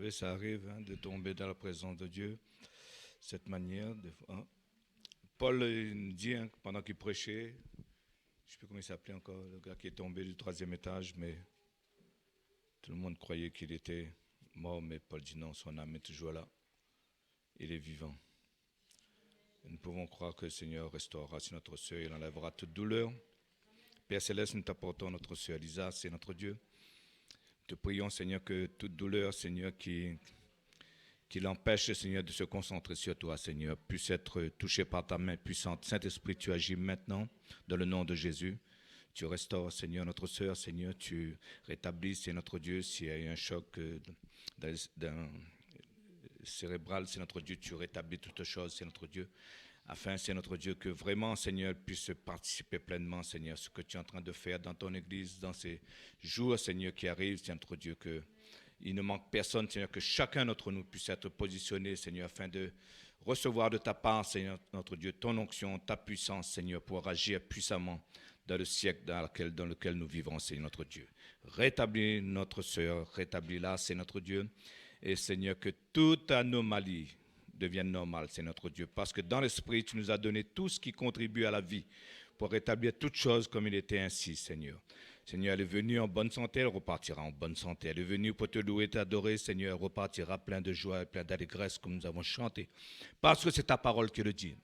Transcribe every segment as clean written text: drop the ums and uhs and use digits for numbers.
savez, ça arrive de tomber dans la présence de Dieu, cette manière. Paul nous dit, pendant qu'il prêchait, je ne sais plus comment il s'appelait encore, le gars qui est tombé du 3e étage, mais tout le monde croyait qu'il était mort, mais Paul dit non, son âme est toujours là. Il est vivant. Et nous pouvons croire que le Seigneur restaurera sur notre sœur, il enlèvera toute douleur. Père Céleste, nous t'apportons notre sœur Lisa, c'est notre Dieu. Te prions, Seigneur, que toute douleur, Seigneur, qui l'empêche, Seigneur, de se concentrer sur toi, Seigneur, puisse être touchée par ta main puissante. Saint-Esprit, tu agis maintenant dans le nom de Jésus. Tu restaures, Seigneur, notre sœur, Seigneur, tu rétablis, c'est notre Dieu, s'il y a eu un choc cérébral, c'est notre Dieu, tu rétablis toutes choses, c'est notre Dieu. Afin, c'est notre Dieu, que vraiment, Seigneur, puisse participer pleinement, Seigneur, ce que tu es en train de faire dans ton Église, dans ces jours, Seigneur, qui arrivent, c'est notre Dieu, qu'il ne manque personne, Seigneur, que chacun d'entre nous puisse être positionné, Seigneur, afin de recevoir de ta part, Seigneur, notre Dieu, ton onction, ta puissance, Seigneur, pour agir puissamment dans le siècle dans lequel nous vivons, Seigneur, notre Dieu. Rétablis notre sœur, rétablis-la, c'est notre Dieu, et Seigneur, que toute anomalie devienne normale, c'est notre Dieu. Parce que dans l'Esprit, tu nous as donné tout ce qui contribue à la vie pour rétablir toutes choses comme il était ainsi, Seigneur. Seigneur, elle est venue en bonne santé, elle repartira en bonne santé. Elle est venue pour te louer, t'adorer, Seigneur, elle repartira plein de joie et plein d'allégresse comme nous avons chanté. Parce que c'est ta parole qui le dit.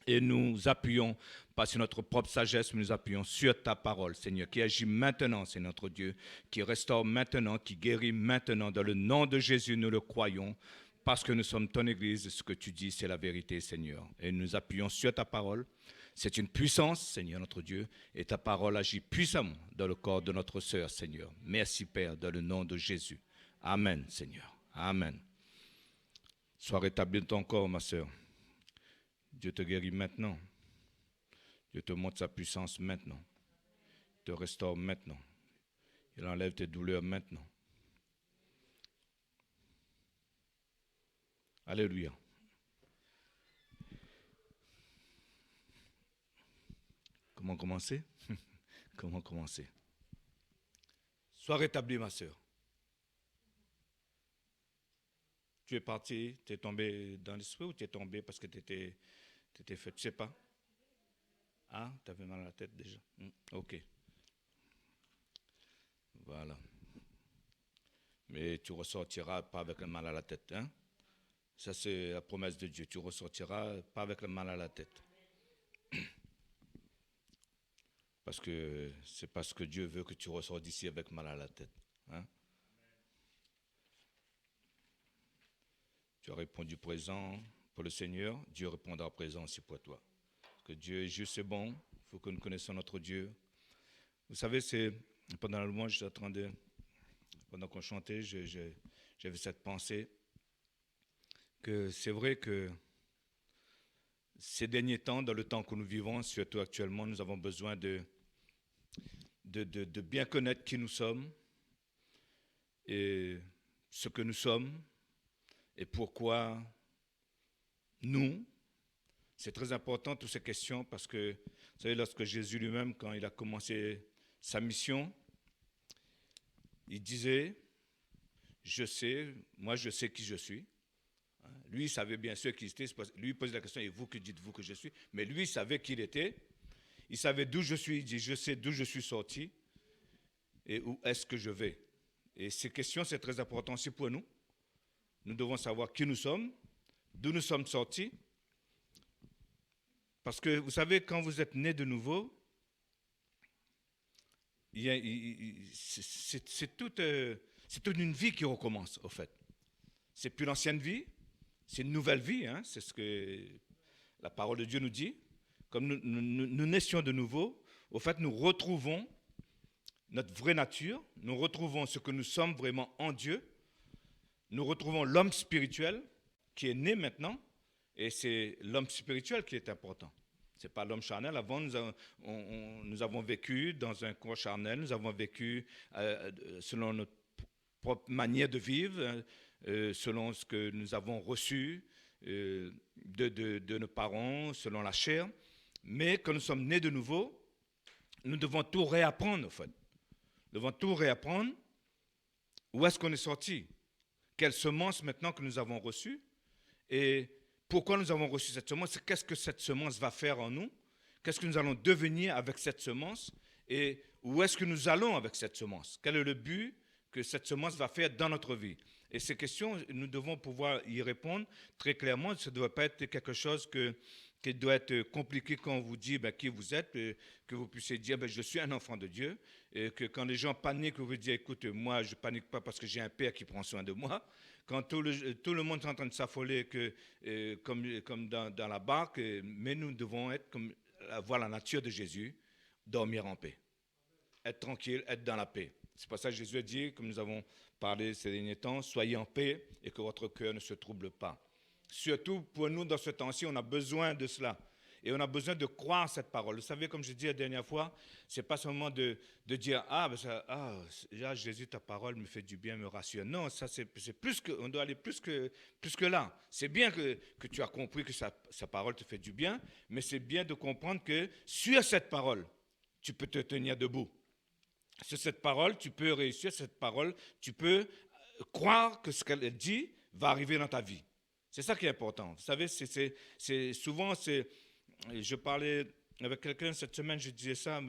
Et nous appuyons, pas sur notre propre sagesse, mais nous appuyons sur ta parole, Seigneur, qui agit maintenant, c'est notre Dieu, qui restaure maintenant, qui guérit maintenant. Dans le nom de Jésus, nous le croyons. Parce que nous sommes ton Église, ce que tu dis, c'est la vérité, Seigneur. Et nous appuyons sur ta parole. C'est une puissance, Seigneur, notre Dieu. Et ta parole agit puissamment dans le corps de notre sœur, Seigneur. Merci, Père, dans le nom de Jésus. Amen, Seigneur. Amen. Sois rétabli dans ton corps, ma sœur. Dieu te guérit maintenant. Dieu te montre sa puissance maintenant. Il te restaure maintenant. Il enlève tes douleurs maintenant. Alléluia. Comment commencer? Comment commencer? Sois rétabli, ma sœur. Tu es parti, tu es tombé dans l'esprit ou tu es tombé parce que tu étais fait, tu ne sais pas? Ah, tu avais mal à la tête déjà. Ok. Voilà. Mais tu ressortiras pas avec le mal à la tête, hein? Ça, c'est la promesse de Dieu. Tu ressortiras pas avec le mal à la tête. Parce que c'est parce que Dieu veut que tu ressortes d'ici avec mal à la tête. Hein? Tu as répondu présent pour le Seigneur, Dieu répondra présent aussi pour toi. Parce que Dieu est juste et bon, il faut que nous connaissions notre Dieu. Vous savez, c'est pendant le mois, j'étais en train de, pendant qu'on chantait, j'avais cette pensée que c'est vrai que ces derniers temps, dans le temps que nous vivons, surtout actuellement, nous avons besoin de bien connaître qui nous sommes et ce que nous sommes et pourquoi nous. C'est très important toutes ces questions parce que, vous savez, lorsque Jésus lui-même, quand il a commencé sa mission, il disait, je sais qui je suis. Lui, il savait bien sûr qui était. Lui, il posait la question, et vous, que dites-vous que je suis? Mais lui, il savait qui il était. Il savait d'où je suis. Il dit, je sais d'où je suis sorti et où est-ce que je vais. Et ces questions, c'est très important aussi pour nous. Nous devons savoir qui nous sommes, d'où nous sommes sortis. Parce que, vous savez, quand vous êtes né de nouveau, c'est toute une vie qui recommence, au fait. C'est plus l'ancienne vie, c'est une nouvelle vie, hein, c'est ce que la parole de Dieu nous dit. Comme nous naissions de nouveau, au fait, nous retrouvons notre vraie nature, nous retrouvons ce que nous sommes vraiment en Dieu, nous retrouvons l'homme spirituel qui est né maintenant, et c'est l'homme spirituel qui est important. Ce n'est pas l'homme charnel. Avant, nous avons vécu dans un corps charnel, nous avons vécu selon notre propre manière de vivre, selon ce que nous avons reçu de nos parents, selon la chair. Mais quand nous sommes nés de nouveau, nous devons tout réapprendre, en fait. Nous devons tout réapprendre. Où est-ce qu'on est sorti? quelle semence maintenant que nous avons reçue et pourquoi nous avons reçu cette semence, qu'est-ce que cette semence va faire en nous, qu'est-ce que nous allons devenir avec cette semence et où est-ce que nous allons avec cette semence, quel est le but que cette semence va faire dans notre vie. Et ces questions, nous devons pouvoir y répondre très clairement. Ça ne doit pas être quelque chose qui doit être compliqué quand on vous dit qui vous êtes, que vous puissiez dire je suis un enfant de Dieu, et que quand les gens paniquent, vous dites écoute, moi je ne panique pas parce que j'ai un père qui prend soin de moi. Quand tout le monde est en train de s'affoler comme dans la barque, mais nous devons être comme avoir la nature de Jésus, dormir en paix, être tranquille, être dans la paix. C'est pour ça que Jésus a dit, comme nous avons parlé ces derniers temps, soyez en paix et que votre cœur ne se trouble pas. Surtout pour nous, dans ce temps-ci, on a besoin de cela. Et on a besoin de croire cette parole. Vous savez, comme je disais la dernière fois, ce n'est pas seulement de dire Jésus, ta parole me fait du bien, me rassure. Non, ça c'est plus que, on doit aller plus que là. C'est bien que tu as compris que sa parole te fait du bien, mais c'est bien de comprendre que sur cette parole, tu peux te tenir debout. Sur cette parole, tu peux réussir, cette parole, tu peux croire que ce qu'elle dit va arriver dans ta vie. C'est ça qui est important. Vous savez, souvent, je parlais avec quelqu'un cette semaine, je disais ça,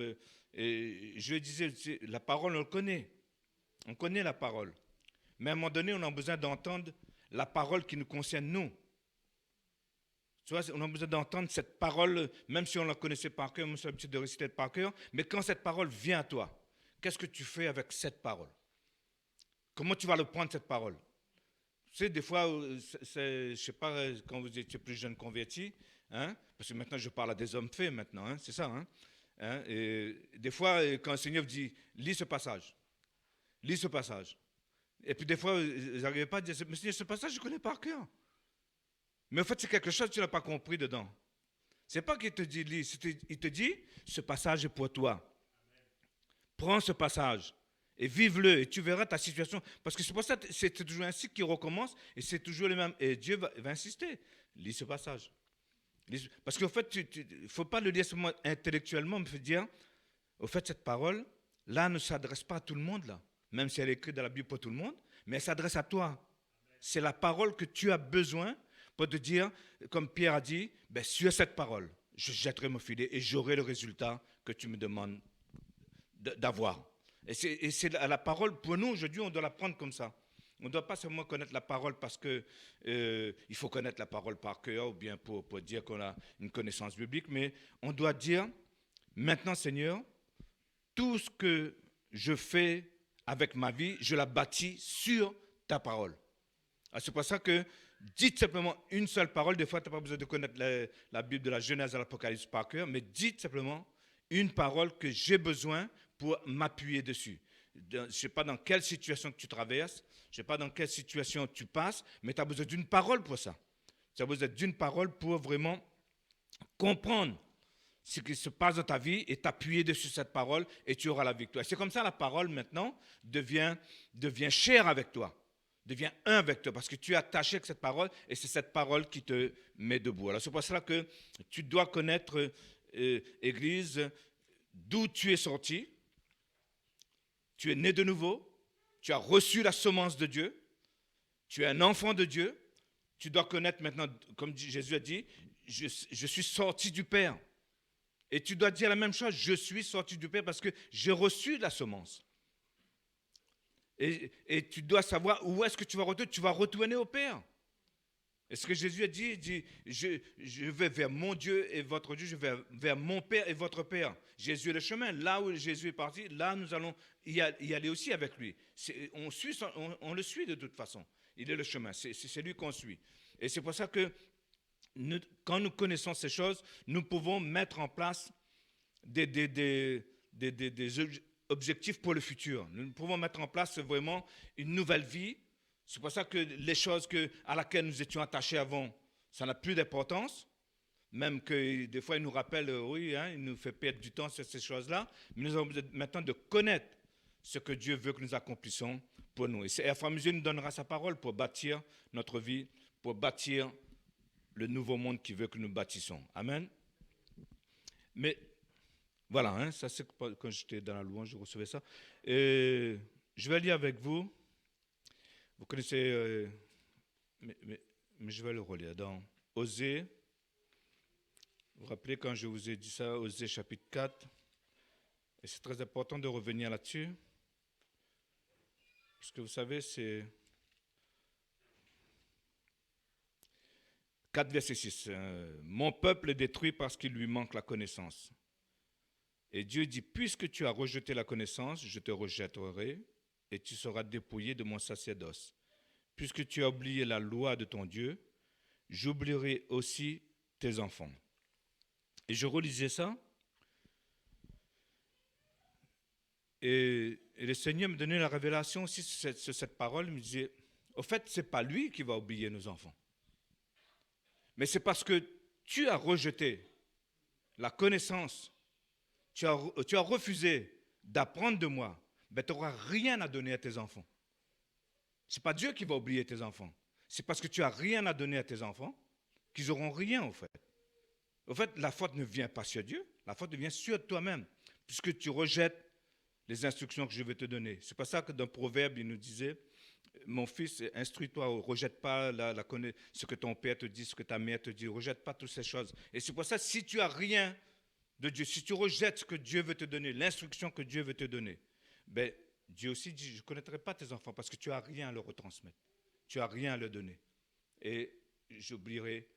et je lui disais, la parole, on le connaît. On connaît la parole. Mais à un moment donné, on a besoin d'entendre la parole qui nous concerne, nous. Tu vois, on a besoin d'entendre cette parole, même si on la connaissait par cœur, même si on a l'habitude de réciter par cœur, mais quand cette parole vient à toi, qu'est-ce que tu fais avec cette parole? Comment tu vas le prendre, cette parole? Tu sais, des fois, je ne sais pas, quand vous étiez plus jeune converti, parce que maintenant je parle à des hommes faits maintenant, c'est ça. Et des fois, quand le Seigneur vous dit, lis ce passage. Et puis des fois, vous n'arrivez pas à dire, mais Seigneur, ce passage, je connais par cœur. Mais en fait, c'est quelque chose que tu n'as pas compris dedans. Ce n'est pas qu'il te dit, lis, il te dit, ce passage est pour toi. Prends ce passage et vive-le et tu verras ta situation. Parce que c'est pour ça que c'est toujours un cycle qui recommence et c'est toujours le même. Et Dieu va insister. Lis ce passage. Parce qu'en fait, il ne faut pas le lire seulement intellectuellement, mais il faut dire, au fait, cette parole, là, ne s'adresse pas à tout le monde, là. Même si elle est écrite dans la Bible pour tout le monde, mais elle s'adresse à toi. C'est la parole que tu as besoin pour te dire, comme Pierre a dit, sur cette parole, je jetterai mon filet et j'aurai le résultat que tu me demandes d'avoir. Et c'est la parole, pour nous, aujourd'hui, on doit la prendre comme ça. On ne doit pas seulement connaître la parole parce qu'il faut connaître la parole par cœur ou bien pour dire qu'on a une connaissance biblique, mais on doit dire, maintenant Seigneur, tout ce que je fais avec ma vie, je la bâtis sur ta parole. C'est pour ça que dites simplement une seule parole. Des fois, tu n'as pas besoin de connaître la Bible de la Genèse à l'Apocalypse par cœur, mais dites simplement une parole que j'ai besoin pour m'appuyer dessus. Je ne sais pas dans quelle situation que tu traverses, je ne sais pas dans quelle situation tu passes, mais tu as besoin d'une parole pour ça. Tu as besoin d'une parole pour vraiment comprendre ce qui se passe dans ta vie et t'appuyer dessus cette parole et tu auras la victoire. C'est comme ça la parole maintenant devient chère avec toi, devient un avec toi parce que tu es attaché avec cette parole et c'est cette parole qui te met debout. Alors c'est pour cela que tu dois connaître, Église, d'où tu es sorti. Tu es né de nouveau, tu as reçu la semence de Dieu, tu es un enfant de Dieu, tu dois connaître maintenant, comme Jésus a dit, je suis sorti du Père. Et tu dois dire la même chose, je suis sorti du Père parce que j'ai reçu la semence. Et tu dois savoir où est-ce que tu vas retourner au Père. Et ce que Jésus a dit, il dit, je vais vers mon Dieu et votre Dieu, je vais vers mon Père et votre Père. Jésus est le chemin. Là où Jésus est parti, là nous allons y aller aussi avec lui. On le suit de toute façon. Il est le chemin, c'est lui qu'on suit. Et c'est pour ça que quand nous connaissons ces choses, nous pouvons mettre en place des objectifs pour le futur. Nous pouvons mettre en place vraiment une nouvelle vie. C'est pour ça que les choses à laquelle nous étions attachés avant, ça n'a plus d'importance. Même que des fois, il nous rappelle, il nous fait perdre du temps sur ces choses-là. Mais nous avons besoin maintenant de connaître ce que Dieu veut que nous accomplissions pour nous. Et à fur et à mesure, il nous donnera sa parole pour bâtir notre vie, pour bâtir le nouveau monde qu'il veut que nous bâtissons. Amen. Mais voilà, ça c'est quand j'étais dans la louange, je recevais ça. Et je vais lire avec vous. Vous connaissez, mais je vais le relire. Dans Osée, vous vous rappelez quand je vous ai dit ça, Osée chapitre 4, et c'est très important de revenir là-dessus, parce que vous savez, c'est 4, verset 6. Mon peuple est détruit parce qu'il lui manque la connaissance. Et Dieu dit, puisque tu as rejeté la connaissance, je te rejetterai et tu seras dépouillé de mon sacerdoce. Puisque tu as oublié la loi de ton Dieu, j'oublierai aussi tes enfants. Et je relisais ça. Et le Seigneur me donnait la révélation aussi sur cette parole. Il me disait, au fait, ce n'est pas lui qui va oublier nos enfants. Mais c'est parce que tu as rejeté la connaissance, tu as refusé d'apprendre de moi, ben, tu n'auras rien à donner à tes enfants. Ce n'est pas Dieu qui va oublier tes enfants. C'est parce que tu n'as rien à donner à tes enfants qu'ils n'auront rien, au fait. Au fait, la faute ne vient pas sur Dieu, la faute vient sur toi-même, puisque tu rejettes les instructions que je vais te donner. C'est pour ça que dans Proverbe, il nous disait, mon fils, instruis-toi, ne rejette pas ce que ton père te dit, ce que ta mère te dit, ne rejette pas toutes ces choses. Et c'est pour ça, si tu n'as rien de Dieu, si tu rejettes ce que Dieu veut te donner, l'instruction que Dieu veut te donner, ben, Dieu aussi dit, je ne connaîtrai pas tes enfants parce que tu n'as rien à leur retransmettre. Tu n'as rien à leur donner. Et j'oublierai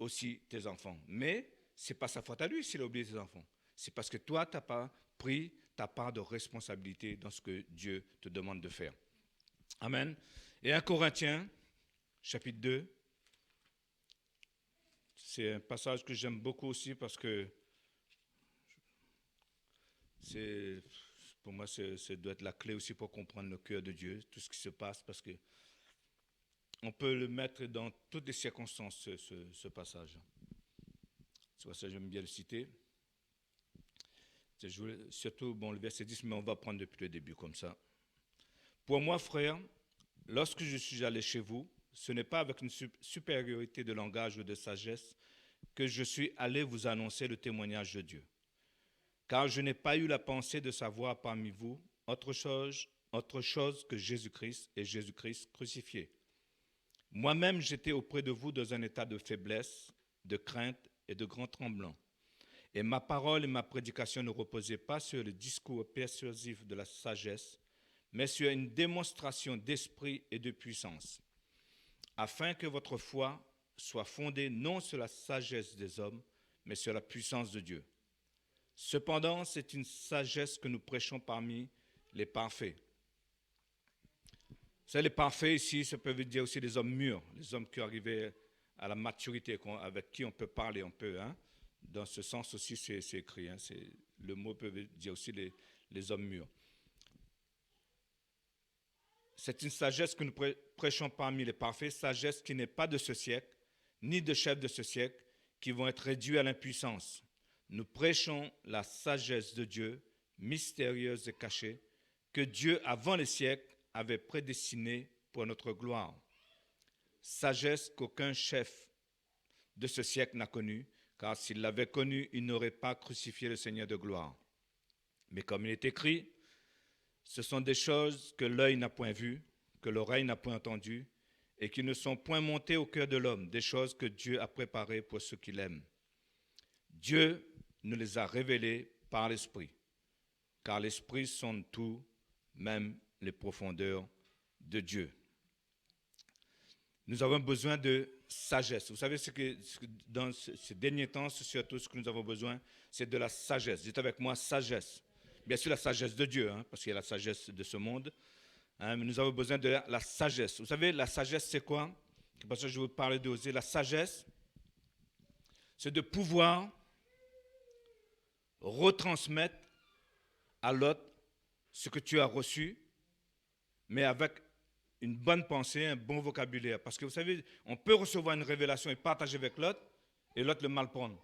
aussi tes enfants. Mais ce n'est pas sa faute à lui s'il a oublié tes enfants. C'est parce que toi, tu n'as pas pris ta part de responsabilité dans ce que Dieu te demande de faire. Amen. Et 1 Corinthiens, chapitre 2, c'est un passage que j'aime beaucoup aussi parce que pour moi, ça doit être la clé aussi pour comprendre le cœur de Dieu, tout ce qui se passe, parce que on peut le mettre dans toutes les circonstances, ce passage. C'est pour ça que j'aime bien le citer. Surtout, le verset 10, mais on va prendre depuis le début comme ça. Pour moi, frère, lorsque je suis allé chez vous, ce n'est pas avec une supériorité de langage ou de sagesse que je suis allé vous annoncer le témoignage de Dieu. Car je n'ai pas eu la pensée de savoir parmi vous autre chose que Jésus-Christ et Jésus-Christ crucifié. Moi-même, j'étais auprès de vous dans un état de faiblesse, de crainte et de grand tremblement. Et ma parole et ma prédication ne reposaient pas sur le discours persuasif de la sagesse, mais sur une démonstration d'esprit et de puissance, afin que votre foi soit fondée non sur la sagesse des hommes, mais sur la puissance de Dieu. Cependant, c'est une sagesse que nous prêchons parmi les parfaits. C'est les parfaits ici, ça peut dire aussi les hommes mûrs, les hommes qui arrivaient à la maturité, avec qui on peut parler, Dans ce sens aussi, c'est écrit. Le mot peut dire aussi les hommes mûrs. C'est une sagesse que nous prêchons parmi les parfaits, sagesse qui n'est pas de ce siècle, ni de chefs de ce siècle, qui vont être réduits à l'impuissance. Nous prêchons la sagesse de Dieu, mystérieuse et cachée, que Dieu, avant les siècles, avait prédestinée pour notre gloire. Sagesse qu'aucun chef de ce siècle n'a connue, car s'il l'avait connue, il n'aurait pas crucifié le Seigneur de gloire. Mais comme il est écrit, ce sont des choses que l'œil n'a point vues, que l'oreille n'a point entendues, et qui ne sont point montées au cœur de l'homme, des choses que Dieu a préparées pour ceux qui l'aiment. Dieu nous les a révélées par l'Esprit, car l'Esprit sonde tout, même les profondeurs de Dieu. Nous avons besoin de sagesse. Vous savez, dans ces derniers temps, surtout ce que nous avons besoin, c'est de la sagesse. Dites avec moi, sagesse. Bien sûr, la sagesse de Dieu, parce qu'il y a la sagesse de ce monde. Mais nous avons besoin de la sagesse. Vous savez, la sagesse, c'est quoi? C'est pour ça que je vais vous parler d'oser. La sagesse, c'est de pouvoir retransmettre à l'autre ce que tu as reçu, mais avec une bonne pensée, un bon vocabulaire. Parce que vous savez, on peut recevoir une révélation et partager avec l'autre, et l'autre le mal prendre.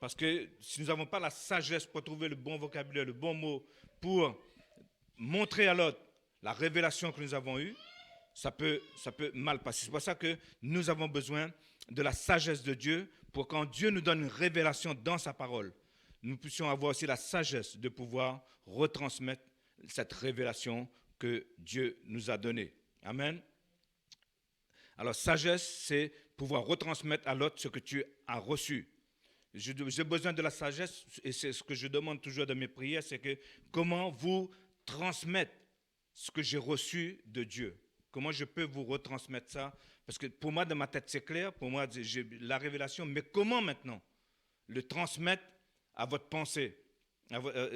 Parce que si nous n'avons pas la sagesse pour trouver le bon vocabulaire, le bon mot, pour montrer à l'autre la révélation que nous avons eue, ça peut mal passer. C'est pour ça que nous avons besoin de la sagesse de Dieu, pour quand Dieu nous donne une révélation dans sa parole, nous puissions avoir aussi la sagesse de pouvoir retransmettre cette révélation que Dieu nous a donnée. Amen. Alors, sagesse, c'est pouvoir retransmettre à l'autre ce que tu as reçu. J'ai besoin de la sagesse, et c'est ce que je demande toujours dans mes prières, c'est que comment vous transmettre ce que j'ai reçu de Dieu. Comment je peux vous retransmettre ça? Parce que pour moi, dans ma tête, c'est clair, pour moi, j'ai la révélation, mais comment maintenant le transmettre à votre pensée,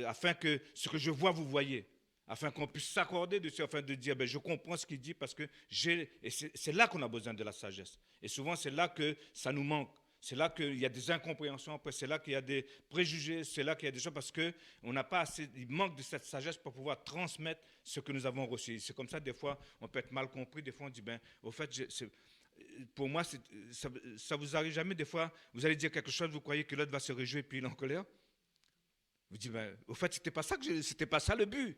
afin que ce que je vois, vous voyez, afin qu'on puisse s'accorder dessus, afin de dire, ben, je comprends ce qu'il dit, parce que c'est là qu'on a besoin de la sagesse. Et souvent, c'est là que ça nous manque. C'est là qu'il y a des incompréhensions, après c'est là qu'il y a des préjugés, c'est là qu'il y a des choses, parce qu'on n'a pas assez, il manque de cette sagesse pour pouvoir transmettre ce que nous avons reçu. C'est comme ça, des fois, on peut être mal compris, des fois on dit, ben, au fait, pour moi, ça vous arrive jamais, des fois, vous allez dire quelque chose, vous croyez que l'autre va se réjouir, puis il est en colère. Vous dites, ben, au fait, c'était pas ça le but.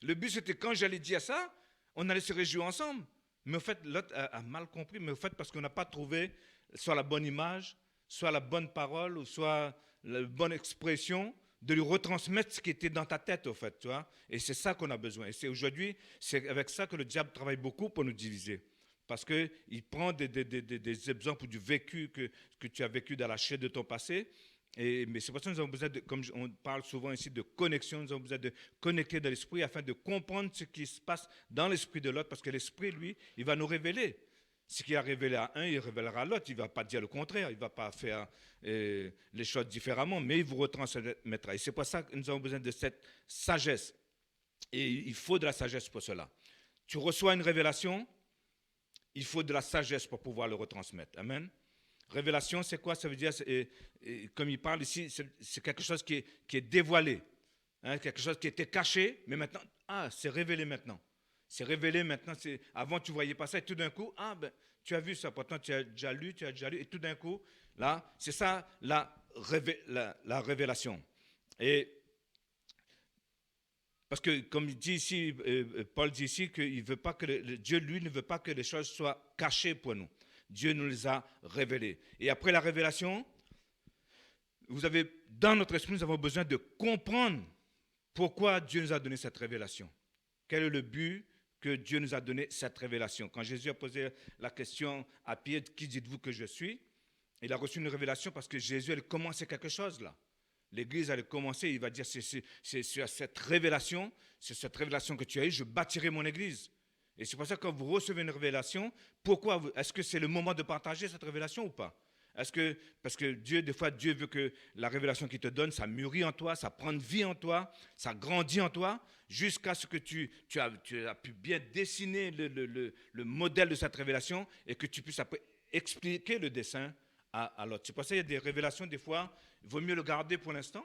Le but, c'était quand j'allais dire ça, on allait se réjouir ensemble. Mais au fait, l'autre a mal compris, mais au fait, parce qu'on n'a pas trouvé soit la bonne image, soit la bonne parole, ou soit la bonne expression, de lui retransmettre ce qui était dans ta tête, au fait, tu vois. Et c'est ça qu'on a besoin. Et c'est aujourd'hui, c'est avec ça que le diable travaille beaucoup pour nous diviser. Parce qu'il prend des exemples du vécu que tu as vécu dans la chair de ton passé. Mais c'est pour ça que nous avons besoin, comme on parle souvent ici, de connexion. Nous avons besoin de connecter dans l'esprit afin de comprendre ce qui se passe dans l'esprit de l'autre. Parce que l'esprit, lui, il va nous révéler. Ce qu'il a révélé à un, il révélera à l'autre. Il ne va pas dire le contraire. Il ne va pas faire les choses différemment, mais il vous retransmettra. Et c'est pour ça que nous avons besoin de cette sagesse. Et il faut de la sagesse pour cela. Tu reçois une révélation, il faut de la sagesse pour pouvoir le retransmettre. Amen. Révélation, c'est quoi? Ça veut dire, comme il parle ici, c'est quelque chose qui est dévoilé. Hein, quelque chose qui était caché, mais maintenant, c'est révélé maintenant. C'est révélé maintenant. Avant, tu ne voyais pas ça, et tout d'un coup, ben, tu as vu ça. Pourtant, tu as déjà lu, et tout d'un coup, là, c'est ça la révélation. Et parce que, comme il dit ici, Paul dit ici qu'il veut pas que Dieu, lui, ne veut pas que les choses soient cachées pour nous. Dieu nous les a révélées. Et après la révélation, dans notre esprit, nous avons besoin de comprendre pourquoi Dieu nous a donné cette révélation. Quel est le but que Dieu nous a donné cette révélation? Quand Jésus a posé la question à Pierre, qui dites-vous que je suis? Il a reçu une révélation parce que Jésus allait commencer quelque chose là. L'Église allait commencer, il va dire, c'est cette révélation que tu as eue, je bâtirai mon Église. Et c'est pour ça que quand vous recevez une révélation, pourquoi? Est-ce que c'est le moment de partager cette révélation ou pas? Parce que Dieu, des fois, Dieu veut que la révélation qu'il te donne, ça mûrit en toi, ça prend vie en toi, ça grandit en toi, jusqu'à ce que tu as pu bien dessiner le modèle de cette révélation et que tu puisses après expliquer le dessin à l'autre. C'est pour ça qu'il y a des révélations, des fois, il vaut mieux le garder pour l'instant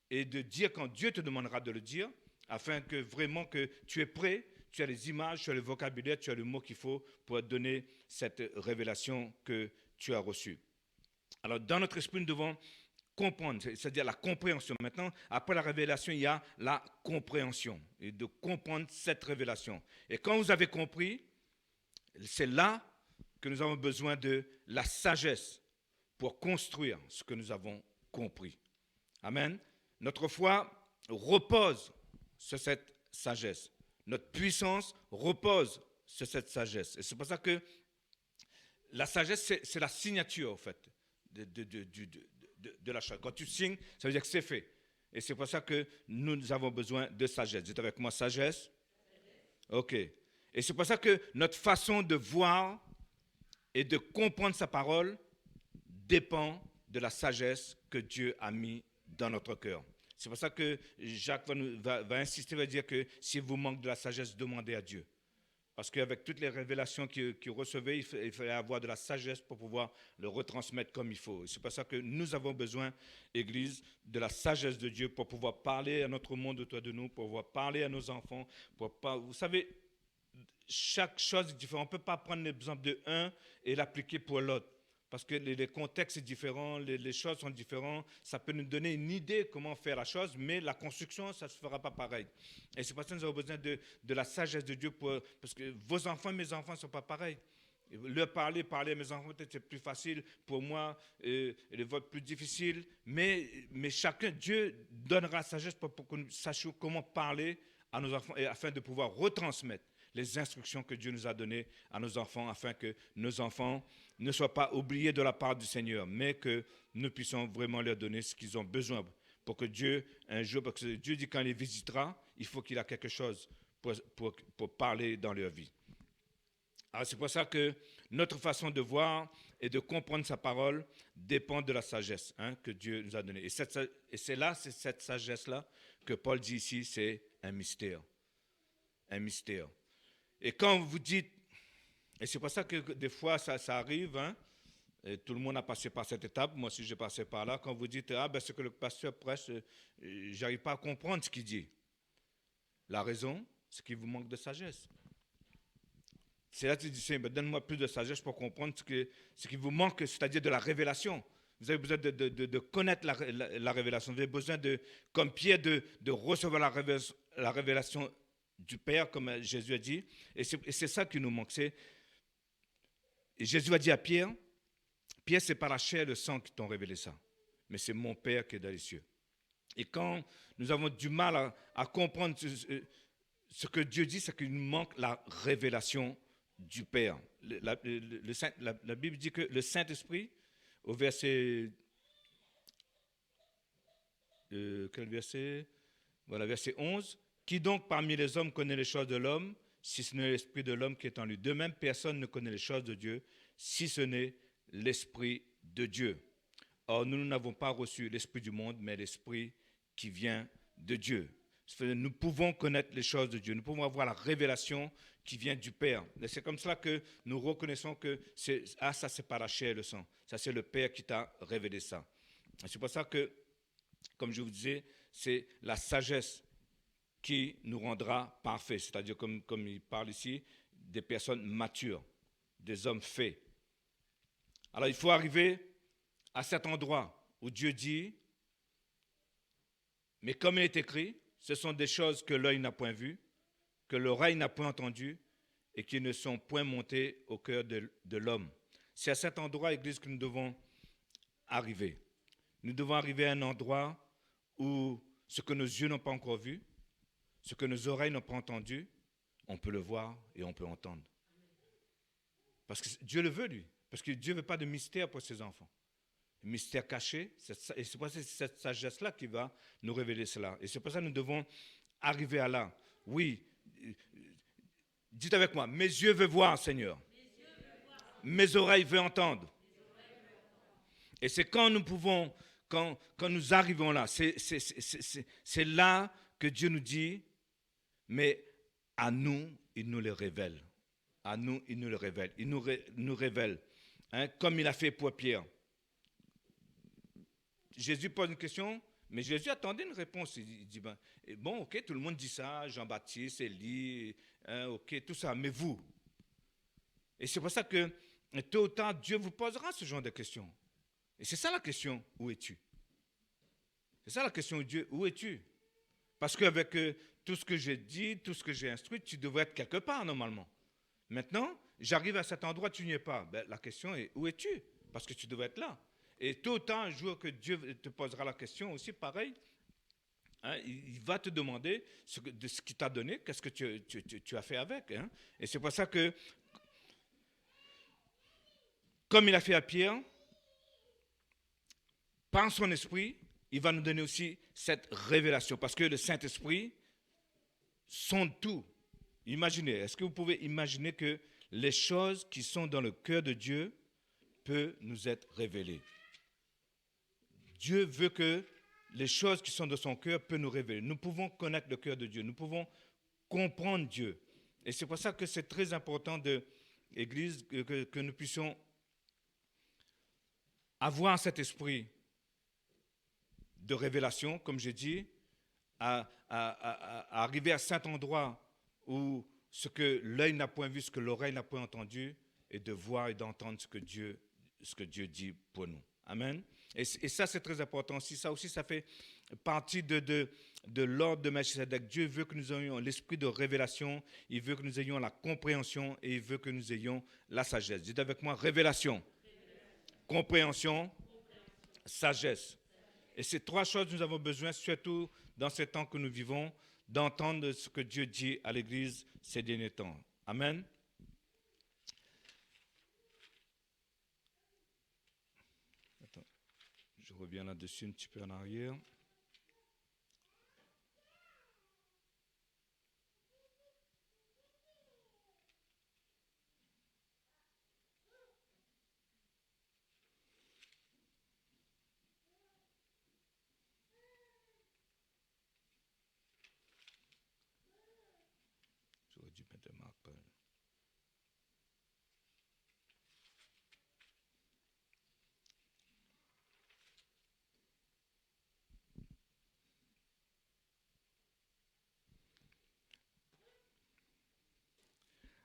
et de dire quand Dieu te demandera de le dire, afin que vraiment que tu es prêt, tu as les images, tu as le vocabulaire, tu as le mot qu'il faut pour donner cette révélation que tu as reçue. Alors, dans notre esprit, nous devons comprendre, c'est-à-dire la compréhension. Maintenant, après la révélation, il y a la compréhension, et de comprendre cette révélation. Et quand vous avez compris, c'est là que nous avons besoin de la sagesse pour construire ce que nous avons compris. Amen. Notre foi repose sur cette sagesse. Notre puissance repose sur cette sagesse. Et c'est pour ça que la sagesse, c'est la signature, en fait, de la chose. Quand tu signes, ça veut dire que c'est fait. Et c'est pour ça que nous avons besoin de sagesse. Dites avec moi, sagesse. OK. Et c'est pour ça que notre façon de voir et de comprendre sa parole dépend de la sagesse que Dieu a mis dans notre cœur. C'est pour ça que Jacques va insister, va dire que si vous manquez de la sagesse, demandez à Dieu. Parce qu'avec toutes les révélations qu'il recevait, il fallait avoir de la sagesse pour pouvoir le retransmettre comme il faut. C'est pour ça que nous avons besoin, Église, de la sagesse de Dieu pour pouvoir parler à notre monde autour de nous, pour pouvoir parler à nos enfants. Vous savez, chaque chose est différente. On ne peut pas prendre l'exemple de un et l'appliquer pour l'autre. Parce que les contextes sont différents, les choses sont différentes. Ça peut nous donner une idée comment faire la chose, mais la construction, ça ne se fera pas pareil. Et c'est pour ça que nous avons besoin de la sagesse de Dieu, parce que vos enfants et mes enfants ne sont pas pareils. Leur parler à mes enfants, peut-être c'est plus facile pour moi, le vote plus difficile, mais chacun, Dieu donnera la sagesse pour que nous sachions comment parler à nos enfants, et afin de pouvoir retransmettre les instructions que Dieu nous a données à nos enfants, afin que nos enfants ne soient pas oubliés de la part du Seigneur, mais que nous puissions vraiment leur donner ce qu'ils ont besoin pour que Dieu, un jour, parce que Dieu dit quand il les visitera, il faut qu'il ait quelque chose pour parler dans leur vie. Alors c'est pour ça que notre façon de voir et de comprendre sa parole dépend de la sagesse que Dieu nous a donnée. Et c'est cette sagesse-là que Paul dit ici, c'est un mystère. Un mystère. Et quand vous dites, et c'est pour ça que des fois ça arrive, et tout le monde a passé par cette étape, moi aussi j'ai passé par là, quand vous dites, ce que le pasteur prêche, j'arrive pas à comprendre ce qu'il dit. La raison, c'est qu'il vous manque de sagesse. C'est là que tu dis, donne-moi plus de sagesse pour comprendre ce qui vous manque, c'est-à-dire de la révélation. Vous avez besoin de connaître la révélation. Vous avez besoin, comme Pierre, de recevoir la révélation du Père, comme Jésus a dit. Et c'est ça qui nous manque. Et Jésus a dit à Pierre, Pierre, c'est pas la chair et le sang qui t'ont révélé ça, mais c'est mon Père qui est dans les cieux. Et quand nous avons du mal à comprendre ce que Dieu dit, c'est qu'il nous manque la révélation du Père. La Bible dit que le Saint-Esprit, au verset... quel verset? Voilà, verset 11. Qui donc parmi les hommes connaît les choses de l'homme, si ce n'est l'Esprit de l'homme qui est en lui? De même, personne ne connaît les choses de Dieu, si ce n'est l'Esprit de Dieu. Or, nous n'avons pas reçu l'Esprit du monde, mais l'Esprit qui vient de Dieu. Nous pouvons connaître les choses de Dieu. Nous pouvons avoir la révélation qui vient du Père. Et c'est comme cela que nous reconnaissons que ça, c'est pas la chair et le sang. Ça, c'est le Père qui t'a révélé ça. Et c'est pour ça que, comme je vous disais, c'est la sagesse qui nous rendra parfaits. C'est-à-dire, comme il parle ici, des personnes matures, des hommes faits. Alors, il faut arriver à cet endroit où Dieu dit, mais comme il est écrit, ce sont des choses que l'œil n'a point vues, que l'oreille n'a point entendues et qui ne sont point montées au cœur de l'homme. C'est à cet endroit, Église, que nous devons arriver. Nous devons arriver à un endroit où ce que nos yeux n'ont pas encore vu, ce que nos oreilles n'ont pas entendu, on peut le voir et on peut entendre. Parce que Dieu le veut, lui. Parce que Dieu ne veut pas de mystère pour ses enfants. Le mystère caché, et c'est pour ça que c'est cette sagesse-là qui va nous révéler cela. Et c'est pour ça que nous devons arriver à là. Oui, dites avec moi, mes yeux veulent voir, Seigneur. Mes oreilles veulent entendre. Et c'est quand nous pouvons, quand nous arrivons là, c'est là que Dieu nous dit, mais à nous, il nous le révèle. À nous, il nous le révèle. Il nous révèle. Comme il a fait pour Pierre. Jésus pose une question, mais Jésus attendait une réponse. Il dit, bon, ok, tout le monde dit ça, Jean-Baptiste, Élie, ok, tout ça, mais vous? Et c'est pour ça que, tôt ou tard, Dieu vous posera ce genre de questions. Et c'est ça la question, où es-tu? C'est ça la question, Dieu, où es-tu? Parce qu'avec tout ce que j'ai dit, tout ce que j'ai instruit, tu devrais être quelque part, normalement. Maintenant, j'arrive à cet endroit, tu n'y es pas. La question est, où es-tu? Parce que tu devrais être là. Et tôt ou tard, un jour que Dieu te posera la question aussi, pareil, il va te demander de ce qu'il t'a donné, qu'est-ce que tu as fait avec. Et c'est pour ça que, comme il a fait à Pierre, par son esprit, il va nous donner aussi cette révélation. Parce que le Saint-Esprit sonde tout. Imaginez, est-ce que vous pouvez imaginer que les choses qui sont dans le cœur de Dieu peuvent nous être révélées? Dieu veut que les choses qui sont dans son cœur peuvent nous révéler. Nous pouvons connaître le cœur de Dieu. Nous pouvons comprendre Dieu. Et c'est pour ça que c'est très important, Église, que nous puissions avoir cet esprit de révélation, comme j'ai dit, à arriver à cet endroit où ce que l'œil n'a point vu, ce que l'oreille n'a point entendu, et de voir et d'entendre ce que Dieu dit pour nous. Amen. Et ça, c'est très important aussi. Ça aussi, ça fait partie de l'ordre de Melchisedec. Dieu veut que nous ayons l'esprit de révélation, il veut que nous ayons la compréhension et il veut que nous ayons la sagesse. Dites avec moi, révélation, compréhension, sagesse. Et ces trois choses, nous avons besoin, surtout dans ces temps que nous vivons, d'entendre ce que Dieu dit à l'Église ces derniers temps. Amen. Attends, je reviens là-dessus un petit peu en arrière. J'aurais dû mettre un marqueur.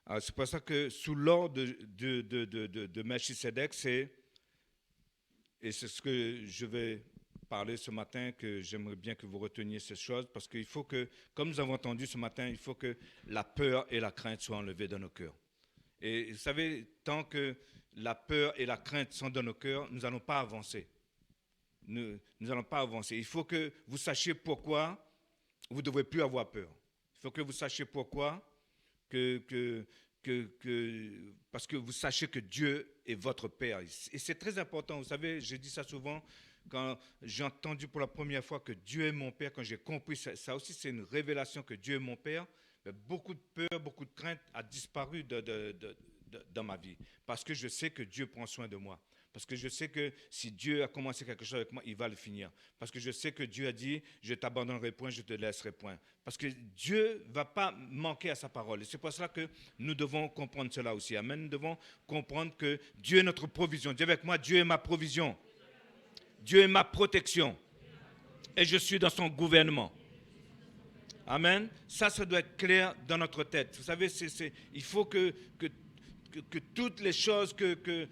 Alors, c'est pour ça que sous l'ordre de Melchisédek, et c'est ce que je vais parler ce matin, que j'aimerais bien que vous reteniez ces choses, parce qu'il faut que, comme nous avons entendu ce matin, il faut que la peur et la crainte soient enlevées dans nos cœurs. Et vous savez, tant que la peur et la crainte sont dans nos cœurs, nous n'allons pas avancer. Nous n'allons pas avancer. Il faut que vous sachiez pourquoi vous ne devrez plus avoir peur. Il faut que vous sachiez pourquoi parce que vous sachez que Dieu est votre Père. Et c'est très important. Vous savez, je dis ça souvent, quand j'ai entendu pour la première fois que Dieu est mon Père, quand j'ai compris, ça aussi c'est une révélation que Dieu est mon Père, mais beaucoup de peur, beaucoup de crainte a disparu dans ma vie. Parce que je sais que Dieu prend soin de moi. Parce que je sais que si Dieu a commencé quelque chose avec moi, il va le finir. Parce que je sais que Dieu a dit, je ne t'abandonnerai point, je ne te laisserai point. Parce que Dieu ne va pas manquer à sa parole. Et c'est pour cela que nous devons comprendre cela aussi. Amen. Nous devons comprendre que Dieu est notre provision. Dis avec moi, Dieu est ma provision. Dieu est ma protection. Et je suis dans son gouvernement. Amen. Ça doit être clair dans notre tête. Vous savez, il faut que toutes les choses que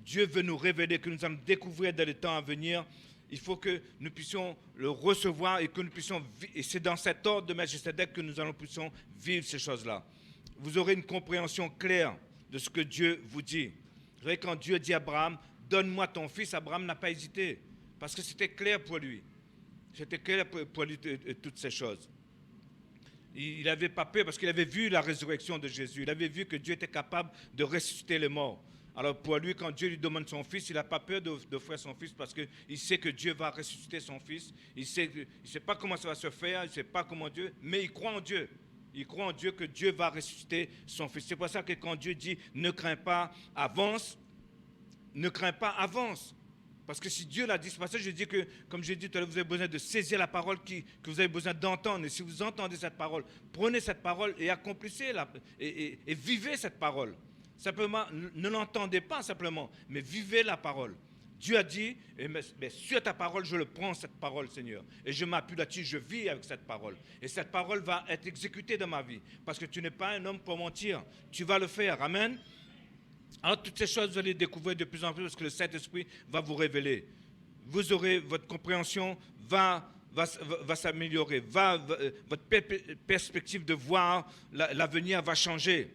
Dieu veut nous révéler, que nous allons découvrir dans les temps à venir, il faut que nous puissions le recevoir et que nous puissions et c'est dans cet ordre de Melchisédek que nous puissions vivre ces choses-là. Vous aurez une compréhension claire de ce que Dieu vous dit. Vous savez, quand Dieu dit à Abraham, donne-moi ton fils, Abraham n'a pas hésité, parce que c'était clair pour lui. C'était clair pour lui toutes ces choses. Il n'avait pas peur parce qu'il avait vu la résurrection de Jésus. Il avait vu que Dieu était capable de ressusciter les morts. Alors pour lui, quand Dieu lui demande son fils, il n'a pas peur d'offrir son fils parce qu'il sait que Dieu va ressusciter son fils. Il ne sait pas comment ça va se faire, il ne sait pas comment Dieu, mais il croit en Dieu. Il croit en Dieu que Dieu va ressusciter son fils. C'est pour ça que quand Dieu dit « ne crains pas, avance », ne crains pas, avance. Parce que si Dieu l'a dit, c'est pour ça que je dis que, comme j'ai dit tout à l'heure, vous avez besoin de saisir la parole que vous avez besoin d'entendre. Et si vous entendez cette parole, prenez cette parole et accomplissez-la et vivez cette parole. Simplement, ne l'entendez pas simplement, mais vivez la parole. Dieu a dit, mais sur ta parole, je le prends, cette parole, Seigneur. Et je m'appuie là-dessus, je vis avec cette parole. Et cette parole va être exécutée dans ma vie. Parce que tu n'es pas un homme pour mentir. Tu vas le faire. Amen. Alors, toutes ces choses, vous allez découvrir de plus en plus parce que le Saint-Esprit va vous révéler. Vous aurez, votre compréhension va s'améliorer. Votre perspective de voir l'avenir va changer.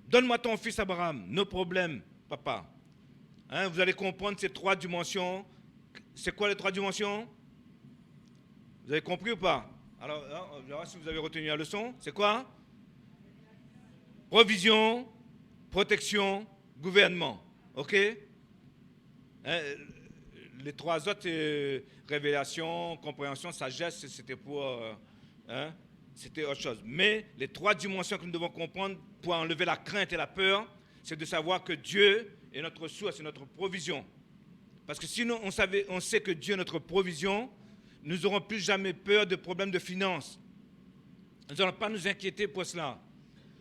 Donne-moi ton fils Abraham. No problème, papa. Hein, vous allez comprendre ces trois dimensions. C'est quoi les trois dimensions? Vous avez compris ou pas? Alors, on verra si vous avez retenu la leçon. C'est quoi? Provision, protection, gouvernement. OK? Hein, les trois autres, révélation, compréhension, sagesse, c'était pour... c'était autre chose. Mais les trois dimensions que nous devons comprendre pour enlever la crainte et la peur, c'est de savoir que Dieu est notre source, c'est notre provision. Parce que sinon, on sait que Dieu est notre provision, nous n'aurons plus jamais peur de problèmes de finances. Nous n'allons pas nous inquiéter pour cela.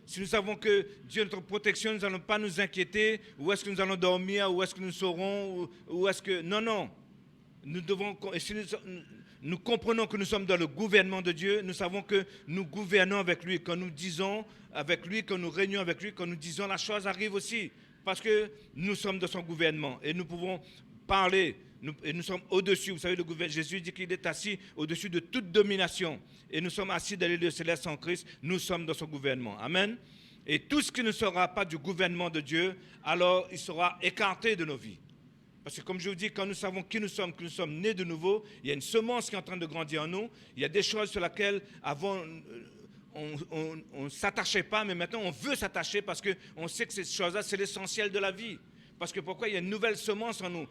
Si nous savons que Dieu est notre protection, nous n'allons pas nous inquiéter. Où est-ce que nous allons dormir? Où est-ce que nous serons? Où est-ce que... Non, non. Nous devons... Et si nous comprenons que nous sommes dans le gouvernement de Dieu, nous savons que nous gouvernons avec lui. Quand nous disons avec lui, quand nous régnons avec lui, quand nous disons la chose arrive aussi. Parce que nous sommes dans son gouvernement et nous pouvons parler. Et nous sommes au-dessus. Vous savez, Jésus dit qu'il est assis au-dessus de toute domination. Et nous sommes assis dans les lieux célestes en Christ. Nous sommes dans son gouvernement. Amen. Et tout ce qui ne sera pas du gouvernement de Dieu, alors il sera écarté de nos vies. Parce que comme je vous dis, quand nous savons qui nous sommes, que nous sommes nés de nouveau, il y a une semence qui est en train de grandir en nous. Il y a des choses sur lesquelles avant on ne s'attachait pas, mais maintenant on veut s'attacher parce qu'on sait que ces choses-là, c'est l'essentiel de la vie. Parce que pourquoi? Il y a une nouvelle semence en nous.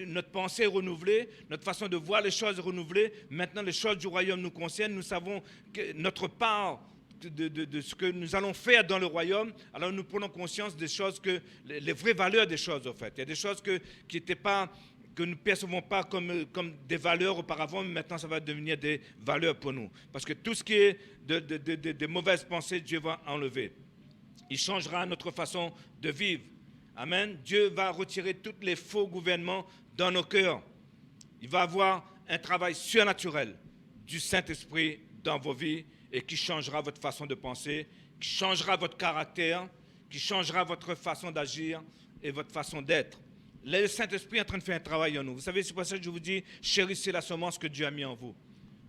Notre pensée est renouvelée, notre façon de voir les choses est renouvelée. Maintenant, les choses du royaume nous concernent. Nous savons que notre part de ce que nous allons faire dans le royaume. Alors nous prenons conscience des choses, les vraies valeurs des choses, en fait. Il y a des choses qui n'étaient pas, que nous ne percevons pas comme des valeurs auparavant, mais maintenant ça va devenir des valeurs pour nous. Parce que tout ce qui est de mauvaises pensées, Dieu va enlever. Il changera notre façon de vivre. Amen. Dieu va retirer tous les faux gouvernements dans nos cœurs. Il va avoir un travail surnaturel du Saint-Esprit dans vos vies et qui changera votre façon de penser, qui changera votre caractère, qui changera votre façon d'agir et votre façon d'être. Le Saint-Esprit est en train de faire un travail en nous. Vous savez, c'est pour ça que je vous dis, chérissez la semence que Dieu a mis en vous.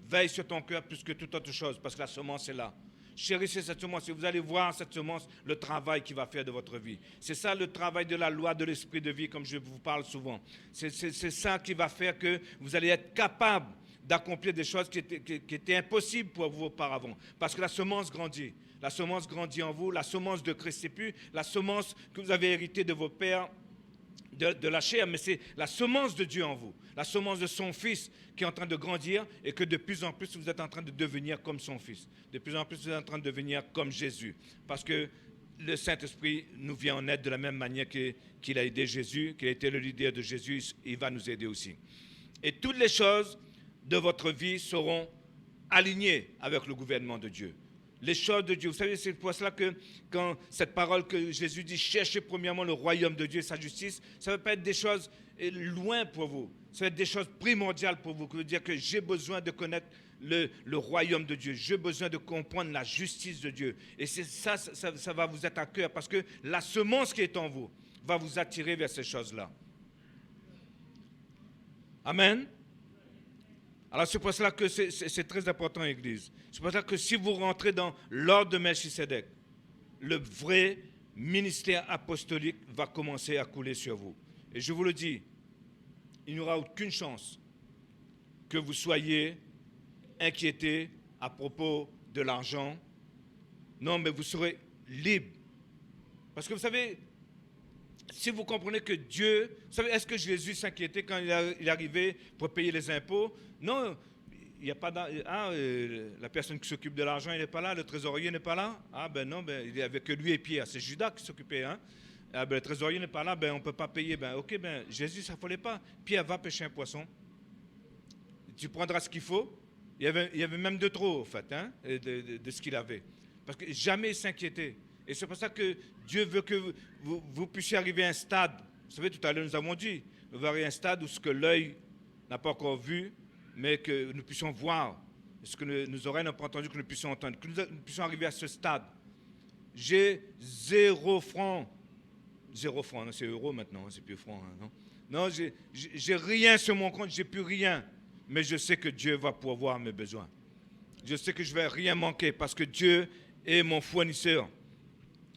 Veille sur ton cœur plus que toute autre chose, parce que la semence est là. Chérissez cette semence et vous allez voir cette semence, le travail qu'il va faire de votre vie. C'est ça le travail de la loi de l'esprit de vie, comme je vous parle souvent. C'est ça qui va faire que vous allez être capable d'accomplir des choses qui étaient impossibles pour vous auparavant. Parce que la semence grandit. La semence grandit en vous, la semence de Christ, c'est plus la semence que vous avez héritée de vos pères, de la chair, mais c'est la semence de Dieu en vous, la semence de son Fils qui est en train de grandir et que de plus en plus vous êtes en train de devenir comme son Fils. De plus en plus vous êtes en train de devenir comme Jésus. Parce que le Saint-Esprit nous vient en aide de la même manière qu'il a aidé Jésus, qu'il a été le leader de Jésus, il va nous aider aussi. Et toutes les choses de votre vie seront alignées avec le gouvernement de Dieu. Les choses de Dieu. Vous savez, c'est pour cela que quand cette parole que Jésus dit, cherchez premièrement le royaume de Dieu et sa justice, ça ne va pas être des choses loin pour vous. Ça va être des choses primordiales pour vous. Ça veut dire que j'ai besoin de connaître le royaume de Dieu. J'ai besoin de comprendre la justice de Dieu. Et c'est ça va vous être à cœur parce que la semence qui est en vous va vous attirer vers ces choses-là. Amen. Alors c'est pour cela que c'est très important, Église. C'est pour cela que si vous rentrez dans l'ordre de Melchisédek, le vrai ministère apostolique va commencer à couler sur vous. Et je vous le dis, il n'y aura aucune chance que vous soyez inquiétés à propos de l'argent. Non, mais vous serez libre. Parce que vous savez, si vous comprenez que Dieu... Vous savez, est-ce que Jésus s'inquiétait quand il arrivait pour payer les impôts? Non, il n'y a pas... la personne qui s'occupe de l'argent, il n'est pas là, le trésorier n'est pas là. Ah ben non, ben, il n'y avait que lui et Pierre. C'est Judas qui s'occupait. Hein? Ah ben, le trésorier n'est pas là, ben, on ne peut pas payer. Ben, ok, ben, Jésus, ça ne fallait pas. Pierre, va pêcher un poisson. Tu prendras ce qu'il faut. Il y avait même de trop, en fait, hein, de ce qu'il avait. Parce que jamais il s'inquiétait. Et c'est pour ça que Dieu veut que vous puissiez arriver à un stade. Vous savez, tout à l'heure, nous avons dit, nous allons arriver à un stade où ce que l'œil n'a pas encore vu, mais que nous puissions voir, ce que nos oreilles n'ont pas entendu, que nous puissions entendre, que nous puissions arriver à ce stade. J'ai 0 francs. 0 francs, c'est euro maintenant, c'est plus francs. Hein, non, j'ai rien sur mon compte, j'ai plus rien. Mais je sais que Dieu va pourvoir mes besoins. Je sais que je ne vais rien manquer parce que Dieu est mon fournisseur.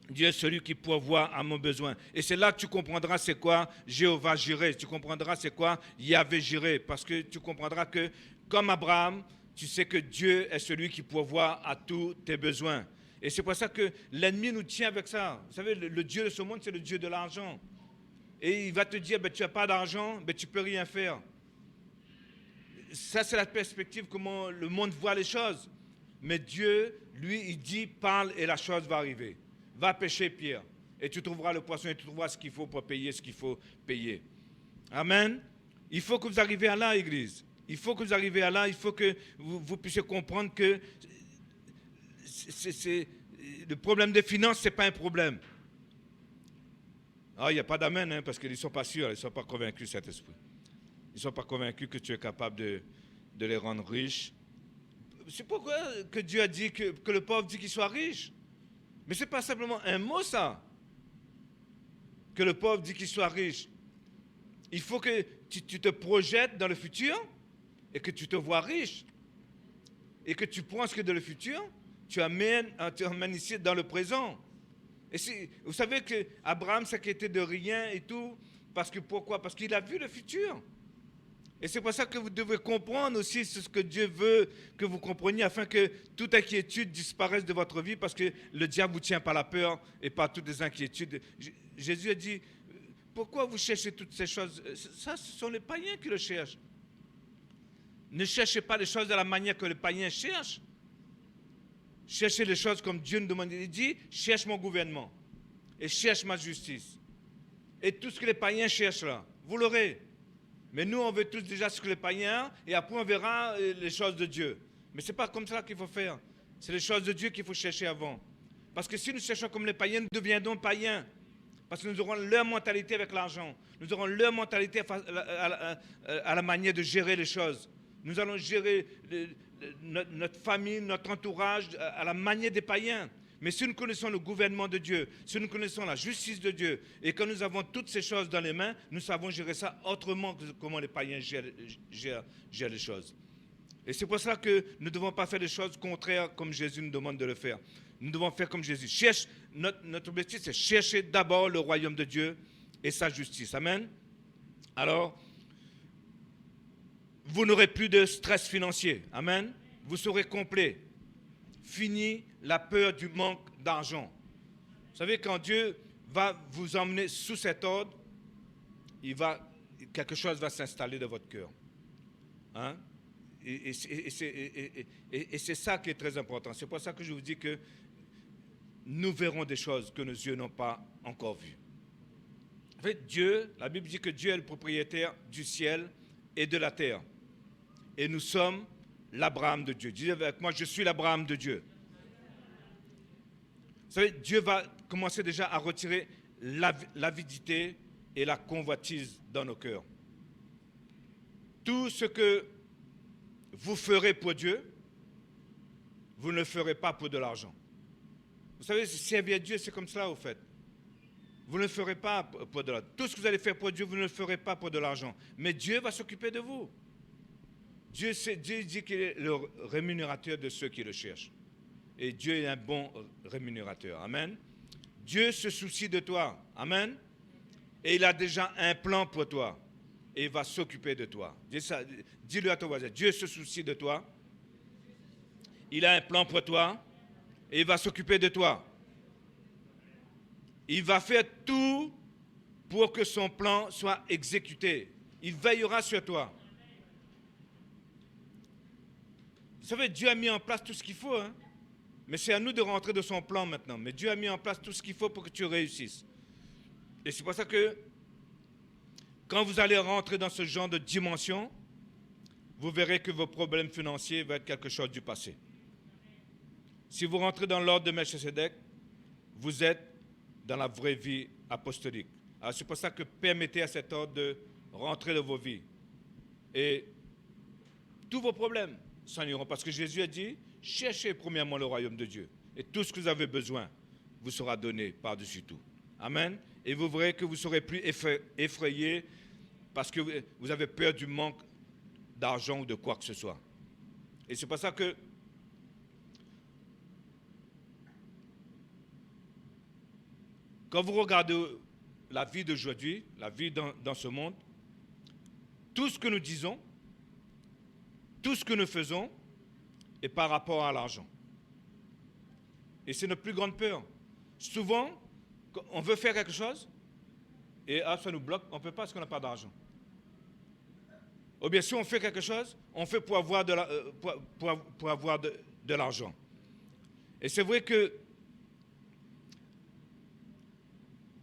Dieu est celui qui pourvoit à mon besoin. Et c'est là que tu comprendras c'est quoi Jéhovah Jireh. Tu comprendras c'est quoi Yahvé Jireh. Parce que tu comprendras que, comme Abraham, tu sais que Dieu est celui qui pourvoit à tous tes besoins. Et c'est pour ça que l'ennemi nous tient avec ça. Vous savez, le Dieu de ce monde, c'est le Dieu de l'argent. Et il va te dire, ben, tu n'as pas d'argent, ben, tu ne peux rien faire. Ça, c'est la perspective, comment le monde voit les choses. Mais Dieu, lui, il dit, parle et la chose va arriver. Va pêcher, Pierre, et tu trouveras le poisson et tu trouveras ce qu'il faut pour payer ce qu'il faut payer. Amen. Il faut que vous arriviez à là, Église. Il faut que vous arriviez à là. Il faut que vous puissiez comprendre que le problème des finances, ce n'est pas un problème. Ah, il n'y a pas d'amen, hein, parce qu'ils ne sont pas sûrs, ils ne sont pas convaincus, cet esprit. Ils ne sont pas convaincus que tu es capable de les rendre riches. C'est pourquoi que Dieu a dit que le pauvre dit qu'il soit riche. Mais ce n'est pas simplement un mot, ça. Que le pauvre dit qu'il soit riche. Il faut que tu te projettes dans le futur et que tu te vois riche. Et que tu penses que dans le futur, tu amènes ici dans le présent. Et vous savez qu'Abraham s'inquiétait de rien et tout, Parce que pourquoi? Parce qu'il a vu le futur. Et c'est pour ça que vous devez comprendre aussi ce que Dieu veut que vous compreniez, afin que toute inquiétude disparaisse de votre vie, parce que le diable vous tient par la peur et par toutes les inquiétudes. Jésus a dit, pourquoi vous cherchez toutes ces choses? Ça, ce sont les païens qui le cherchent. Ne cherchez pas les choses de la manière que les païens cherchent. Cherchez les choses comme Dieu nous demande. Il dit, cherche mon gouvernement et cherche ma justice. Et tout ce que les païens cherchent là, vous l'aurez. Mais nous, on veut tous déjà ce que les païens, et après on verra les choses de Dieu. Mais ce n'est pas comme ça qu'il faut faire. C'est les choses de Dieu qu'il faut chercher avant. Parce que si nous cherchons comme les païens, nous deviendrons païens. Parce que nous aurons leur mentalité avec l'argent. Nous aurons leur mentalité à la manière de gérer les choses. Nous allons gérer notre famille, notre entourage à la manière des païens. Mais si nous connaissons le gouvernement de Dieu, si nous connaissons la justice de Dieu, et que nous avons toutes ces choses dans les mains, nous savons gérer ça autrement que comment les païens gèrent les choses. Et c'est pour ça que nous ne devons pas faire des choses contraires comme Jésus nous demande de le faire. Nous devons faire comme Jésus. Notre objectif, c'est chercher d'abord le royaume de Dieu et sa justice. Amen. Alors, vous n'aurez plus de stress financier. Amen. Vous serez complet. Fini la peur du manque d'argent. Vous savez, quand Dieu va vous emmener sous cet ordre, quelque chose va s'installer dans votre cœur. Hein? Et c'est ça qui est très important. C'est pour ça que je vous dis que nous verrons des choses que nos yeux n'ont pas encore vues. En fait, Dieu, la Bible dit que Dieu est le propriétaire du ciel et de la terre. Et nous sommes l'Abraham de Dieu. Dis avec moi, je suis l'Abraham de Dieu. Vous savez, Dieu va commencer déjà à retirer l'avidité et la convoitise dans nos cœurs. Tout ce que vous ferez pour Dieu, vous ne le ferez pas pour de l'argent. Vous savez, servir Dieu, c'est comme cela, au fait. Vous ne le ferez pas pour de l'argent. Tout ce que vous allez faire pour Dieu, vous ne le ferez pas pour de l'argent. Mais Dieu va s'occuper de vous. Dieu dit qu'il est le rémunérateur de ceux qui le cherchent. Et Dieu est un bon rémunérateur. Amen. Dieu se soucie de toi. Amen. Et il a déjà un plan pour toi. Et il va s'occuper de toi. Dis-le à ton voisin. Dieu se soucie de toi. Il a un plan pour toi. Et il va s'occuper de toi. Il va faire tout pour que son plan soit exécuté. Il veillera sur toi. Vous savez, Dieu a mis en place tout ce qu'il faut. Hein? Mais c'est à nous de rentrer dans son plan maintenant. Mais Dieu a mis en place tout ce qu'il faut pour que tu réussisses. Et c'est pour ça que quand vous allez rentrer dans ce genre de dimension, vous verrez que vos problèmes financiers vont être quelque chose du passé. Si vous rentrez dans l'ordre de Melchisedec, vous êtes dans la vraie vie apostolique. Alors c'est pour ça que permettez à cet ordre de rentrer dans vos vies. Et tous vos problèmes s'en iront. Parce que Jésus a dit, cherchez premièrement le royaume de Dieu. Et tout ce que vous avez besoin vous sera donné par-dessus tout. Amen. Et vous verrez que vous ne serez plus effrayé parce que vous avez peur du manque d'argent ou de quoi que ce soit. Et c'est pour ça que quand vous regardez la vie d'aujourd'hui, la vie dans ce monde, tout ce que nous disons, tout ce que nous faisons est par rapport à l'argent. Et c'est notre plus grande peur. Souvent, on veut faire quelque chose et ça nous bloque, on ne peut pas parce qu'on n'a pas d'argent. Ou bien si on fait quelque chose, on fait pour avoir de l'argent. Et c'est vrai que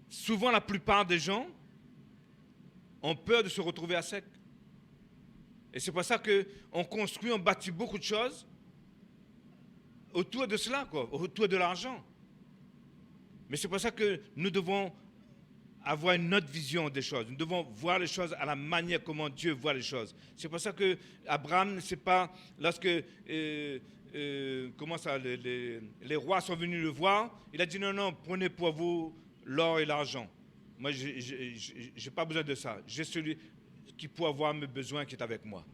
souvent la plupart des gens ont peur de se retrouver à sec. Et c'est pour ça qu'on construit, on bâtit beaucoup de choses autour de cela, autour de l'argent. Mais c'est pour ça que nous devons avoir une autre vision des choses. Nous devons voir les choses à la manière comment Dieu voit les choses. C'est pour ça que Abraham, c'est pas lorsque les rois sont venus le voir, il a dit non, prenez pour vous l'or et l'argent. Moi, je n'ai pas besoin de ça. J'ai celui qui peut avoir mes besoins qui est avec moi.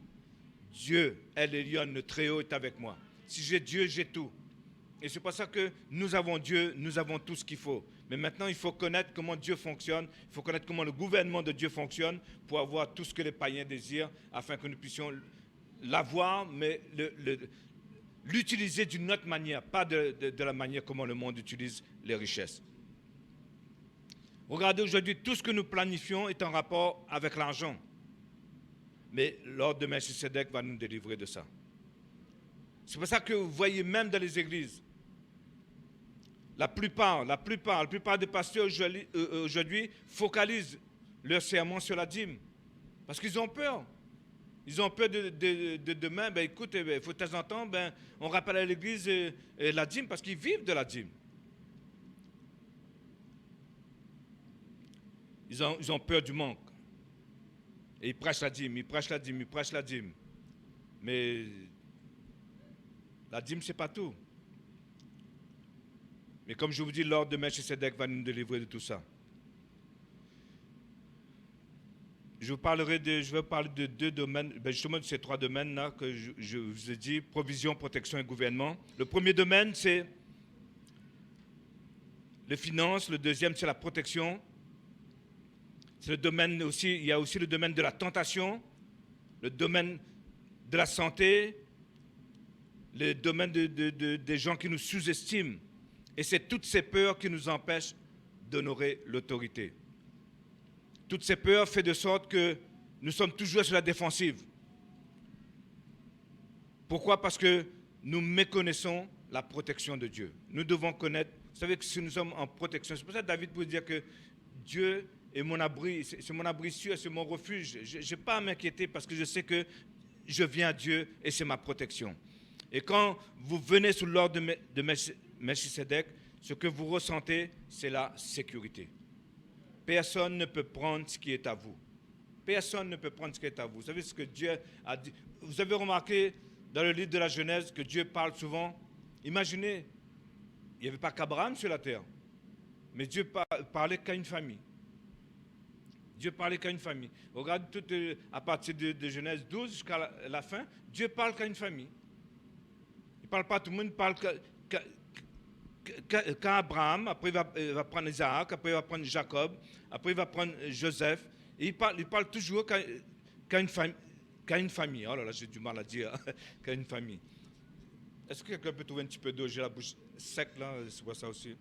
Dieu, El Elyon, le Très-Haut est avec moi. Si j'ai Dieu, j'ai tout. Et c'est pour ça que nous avons Dieu, nous avons tout ce qu'il faut. Mais maintenant, il faut connaître comment Dieu fonctionne, il faut connaître comment le gouvernement de Dieu fonctionne pour avoir tout ce que les païens désirent, afin que nous puissions l'avoir, mais l'utiliser d'une autre manière, pas de la manière comment le monde utilise les richesses. Regardez aujourd'hui, tout ce que nous planifions est en rapport avec l'argent. Mais l'ordre de Melchisédek va nous délivrer de ça. C'est pour ça que vous voyez même dans les églises, la plupart des pasteurs aujourd'hui focalisent leur sermon sur la dîme. Parce qu'ils ont peur. Ils ont peur de demain. Ben, écoute, il faut de temps en temps, on rappelle à l'église la dîme parce qu'ils vivent de la dîme. Ils ont peur du manque. Et ils prêchent la dîme, ils prêchent la dîme, ils prêchent la dîme. Mais la dîme, ce n'est pas tout. Mais comme je vous dis, l'ordre de Melchisédek va nous délivrer de tout ça. Je vais parler de deux domaines, justement de ces trois domaines-là que je vous ai dit, provision, protection et gouvernement. Le premier domaine, c'est les finances. Le deuxième, c'est la protection. C'est le domaine aussi, il y a aussi le domaine de la tentation, le domaine de la santé, le domaine des gens qui nous sous-estiment. Et c'est toutes ces peurs qui nous empêchent d'honorer l'autorité. Toutes ces peurs font de sorte que nous sommes toujours sur la défensive. Pourquoi? Parce que nous méconnaissons la protection de Dieu. Nous devons connaître, vous savez que si nous sommes en protection, c'est pour ça que David peut dire que Dieu est mon abri, c'est mon abri sûr, c'est mon refuge. Je n'ai pas à m'inquiéter parce que je sais que je viens à Dieu et c'est ma protection. Et quand vous venez sous l'ordre de Melchisédek, ce que vous ressentez, c'est la sécurité. Personne ne peut prendre ce qui est à vous. Personne ne peut prendre ce qui est à vous. Vous savez ce que Dieu a dit? Vous avez remarqué dans le livre de la Genèse que Dieu parle souvent. Imaginez, il n'y avait pas qu'Abraham sur la terre, mais Dieu parlait qu'à une famille. Dieu parlait qu'à une famille. Regarde, à partir de Genèse 12 jusqu'à la fin, Dieu parle qu'à une famille. Il ne parle pas à tout le monde, il parle qu'à Abraham, après il va prendre Isaac, après il va prendre Jacob, après il va prendre Joseph. Et il parle toujours qu'à une famille. Oh là là, j'ai du mal à dire, qu'à une famille. Est-ce que quelqu'un peut trouver un petit peu d'eau? J'ai la bouche sec là, c'est pour ça aussi.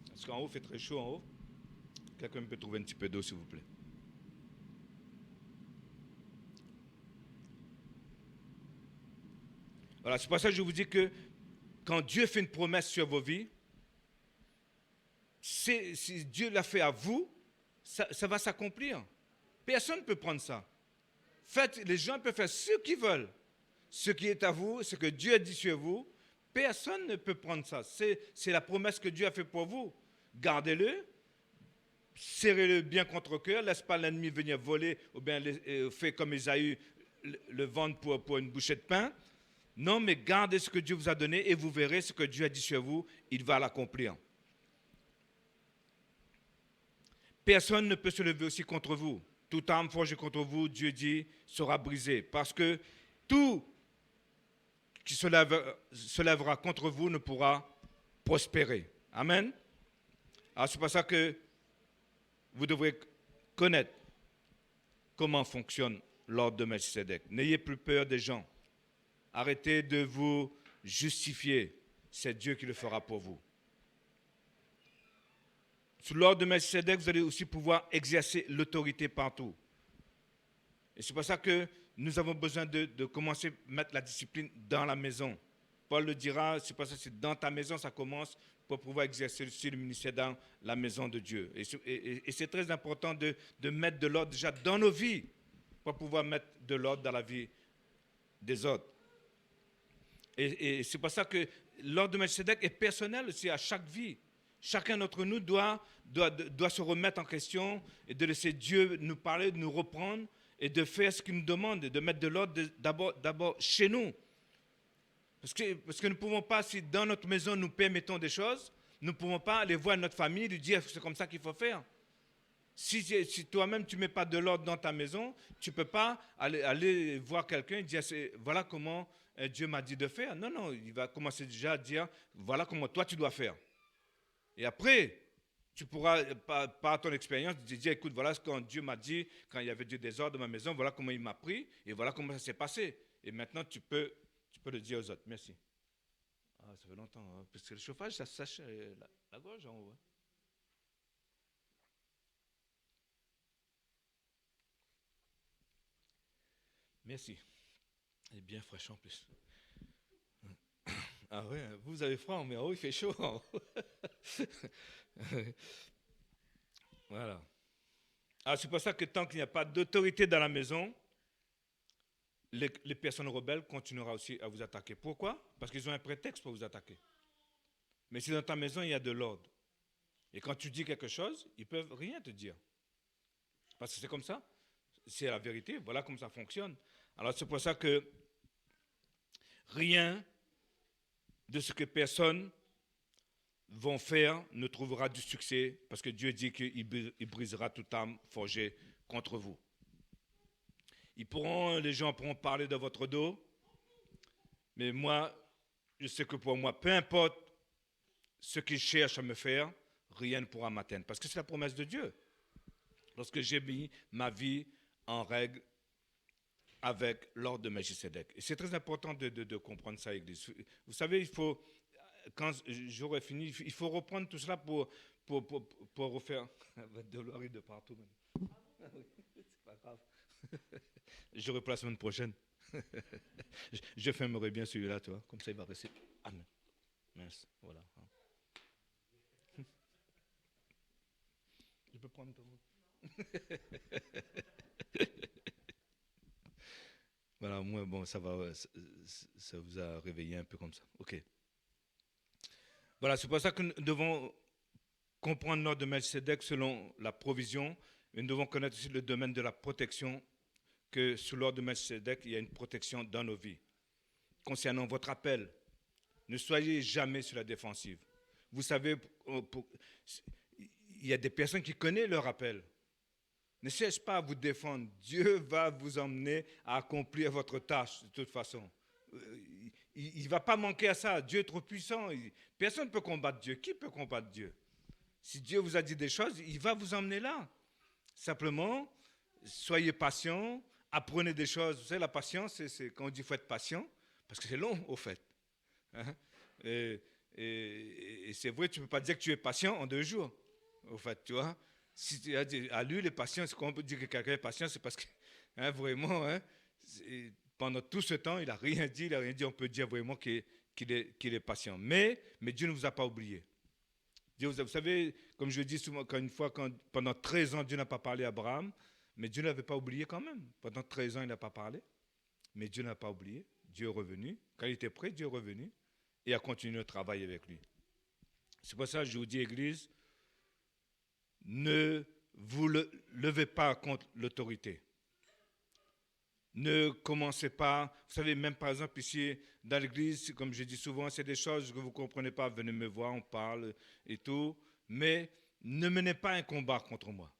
Parce qu'en haut, il fait très chaud en haut. Quelqu'un peut trouver un petit peu d'eau, s'il vous plaît. Voilà, c'est pour ça que je vous dis que quand Dieu fait une promesse sur vos vies, si Dieu l'a fait à vous, ça va s'accomplir. Personne ne peut prendre ça. Les gens peuvent faire ce qu'ils veulent. Ce qui est à vous, ce que Dieu a dit sur vous, personne ne peut prendre ça. C'est la promesse que Dieu a faite pour vous. Gardez-le, serrez-le bien contre le cœur, laisse pas l'ennemi venir voler ou bien fait comme Ésaü, le vendre pour une bouchée de pain. Non, mais gardez ce que Dieu vous a donné et vous verrez ce que Dieu a dit sur vous, il va l'accomplir. Personne ne peut se lever aussi contre vous. Toute arme forgée contre vous, Dieu dit, sera brisée. Parce que tout qui se lèvera contre vous ne pourra prospérer. Amen. Alors c'est pour ça que vous devrez connaître comment fonctionne l'ordre de Melchisédek. N'ayez plus peur des gens. Arrêtez de vous justifier. C'est Dieu qui le fera pour vous. Sous l'ordre de Melchisédek, vous allez aussi pouvoir exercer l'autorité partout. Et c'est pour ça que nous avons besoin de commencer à mettre la discipline dans la maison. Paul le dira, c'est pour ça que c'est dans ta maison, ça commence pour pouvoir exercer aussi le ministère dans la maison de Dieu. Et c'est très important de mettre de l'ordre déjà dans nos vies pour pouvoir mettre de l'ordre dans la vie des autres. Et c'est pour ça que l'ordre de Melchisédek est personnel aussi à chaque vie. Chacun d'entre nous doit se remettre en question et de laisser Dieu nous parler, de nous reprendre et de faire ce qu'il nous demande, de mettre de l'ordre d'abord chez nous. Parce que nous ne pouvons pas, si dans notre maison nous permettons des choses, nous ne pouvons pas aller voir notre famille et lui dire c'est comme ça qu'il faut faire. Si toi-même tu ne mets pas de l'ordre dans ta maison, tu ne peux pas aller voir quelqu'un et dire voilà comment Dieu m'a dit de faire. Non, non, il va commencer déjà à dire, voilà comment toi tu dois faire. Et après, tu pourras, par ton expérience, dire, écoute, voilà ce que Dieu m'a dit quand il y avait du désordre dans ma maison, voilà comment il m'a pris, et voilà comment ça s'est passé. Et maintenant, tu peux le dire aux autres. Merci. Ah, ça fait longtemps, hein, parce que le chauffage, ça sèche la gorge en haut. Hein. Merci. Elle est bien fraîche en plus. Ah ouais, vous avez froid, mais en haut, il fait chaud. En haut. Voilà. Alors, c'est pour ça que tant qu'il n'y a pas d'autorité dans la maison, les personnes rebelles continueront aussi à vous attaquer. Pourquoi? Parce qu'ils ont un prétexte pour vous attaquer. Mais si dans ta maison, il y a de l'ordre, et quand tu dis quelque chose, ils ne peuvent rien te dire. Parce que c'est comme ça. C'est la vérité. Voilà comment ça fonctionne. Alors, c'est pour ça que rien de ce que personne vont faire ne trouvera du succès, parce que Dieu dit qu'il brisera toute arme forgée contre vous. Les gens pourront parler de votre dos, mais moi, je sais que pour moi, peu importe ce qu'ils cherchent à me faire, rien ne pourra m'atteindre, parce que c'est la promesse de Dieu. Lorsque j'ai mis ma vie en règle avec l'ordre de Melchisédek. Et c'est très important de comprendre ça, Église. Vous savez, il faut, quand j'aurai fini, il faut reprendre tout cela pour refaire. De l'or et de partout. C'est pas grave. Je reprends la semaine prochaine. Je fermerai bien celui-là, tu vois. Comme ça, il va rester. Amen. Mince, voilà. Je peux prendre ton mot. Voilà, moi, bon, ça va, ça vous a réveillé un peu comme ça. Ok. Voilà, c'est pour ça que nous devons comprendre l'ordre de Melchisédek selon la provision, mais nous devons connaître aussi le domaine de la protection, que sous l'ordre de Melchisédek, il y a une protection dans nos vies. Concernant votre appel, ne soyez jamais sur la défensive. Vous savez, il y a des personnes qui connaissent leur appel. Ne cherchez pas à vous défendre. Dieu va vous emmener à accomplir votre tâche de toute façon. Il ne va pas manquer à ça. Dieu est trop puissant. Personne ne peut combattre Dieu. Qui peut combattre Dieu? Si Dieu vous a dit des choses, il va vous emmener là. Simplement, soyez patient, apprenez des choses. Vous savez, la patience, c'est quand on dit qu'il faut être patient, parce que c'est long, au fait. Hein? Et c'est vrai, tu ne peux pas dire que tu es patient en 2 jours, au fait, tu vois. Si tu as dit, à lui, les patients, c'est qu'on peut dire que quelqu'un est patient, c'est parce que, hein, vraiment, hein, pendant tout ce temps, il n'a rien dit, on peut dire vraiment qu'il est patient. Mais Dieu ne vous a pas oublié. Dieu, vous savez, comme je dis souvent, pendant 13 ans, Dieu n'a pas parlé à Abraham, mais Dieu ne l'avait pas oublié quand même. Pendant 13 ans, il n'a pas parlé, mais Dieu n'a pas oublié. Dieu est revenu. Quand il était prêt, Dieu est revenu et a continué le travail avec lui. C'est pour ça que je vous dis, Église, ne vous levez pas contre l'autorité. Ne commencez pas, vous savez, même par exemple ici dans l'église, comme je dis souvent, c'est des choses que vous ne comprenez pas, venez me voir, on parle et tout, mais ne menez pas un combat contre moi.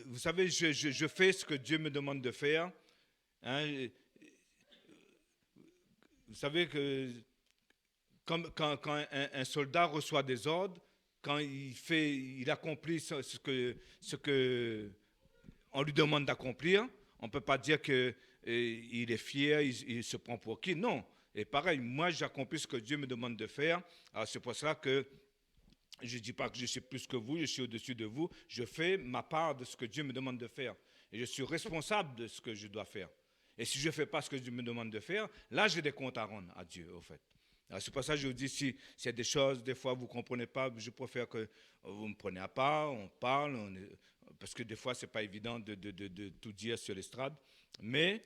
Vous savez, je fais ce que Dieu me demande de faire. Hein. Vous savez que quand un soldat reçoit des ordres, quand il accomplit ce que on lui demande d'accomplir, on ne peut pas dire qu'il est fier, il se prend pour qui. Non. Et pareil, moi, j'accomplis ce que Dieu me demande de faire. Alors, c'est pour cela que je ne dis pas que je suis plus que vous, je suis au-dessus de vous. Je fais ma part de ce que Dieu me demande de faire. Et je suis responsable de ce que je dois faire. Et si je ne fais pas ce que Dieu me demande de faire, là, j'ai des comptes à rendre à Dieu, au fait. C'est pour ça que je vous dis, s'il y a des choses, des fois, vous ne comprenez pas, je préfère que vous me preniez à part, on parle, parce que des fois, ce n'est pas évident de tout dire sur l'estrade. Mais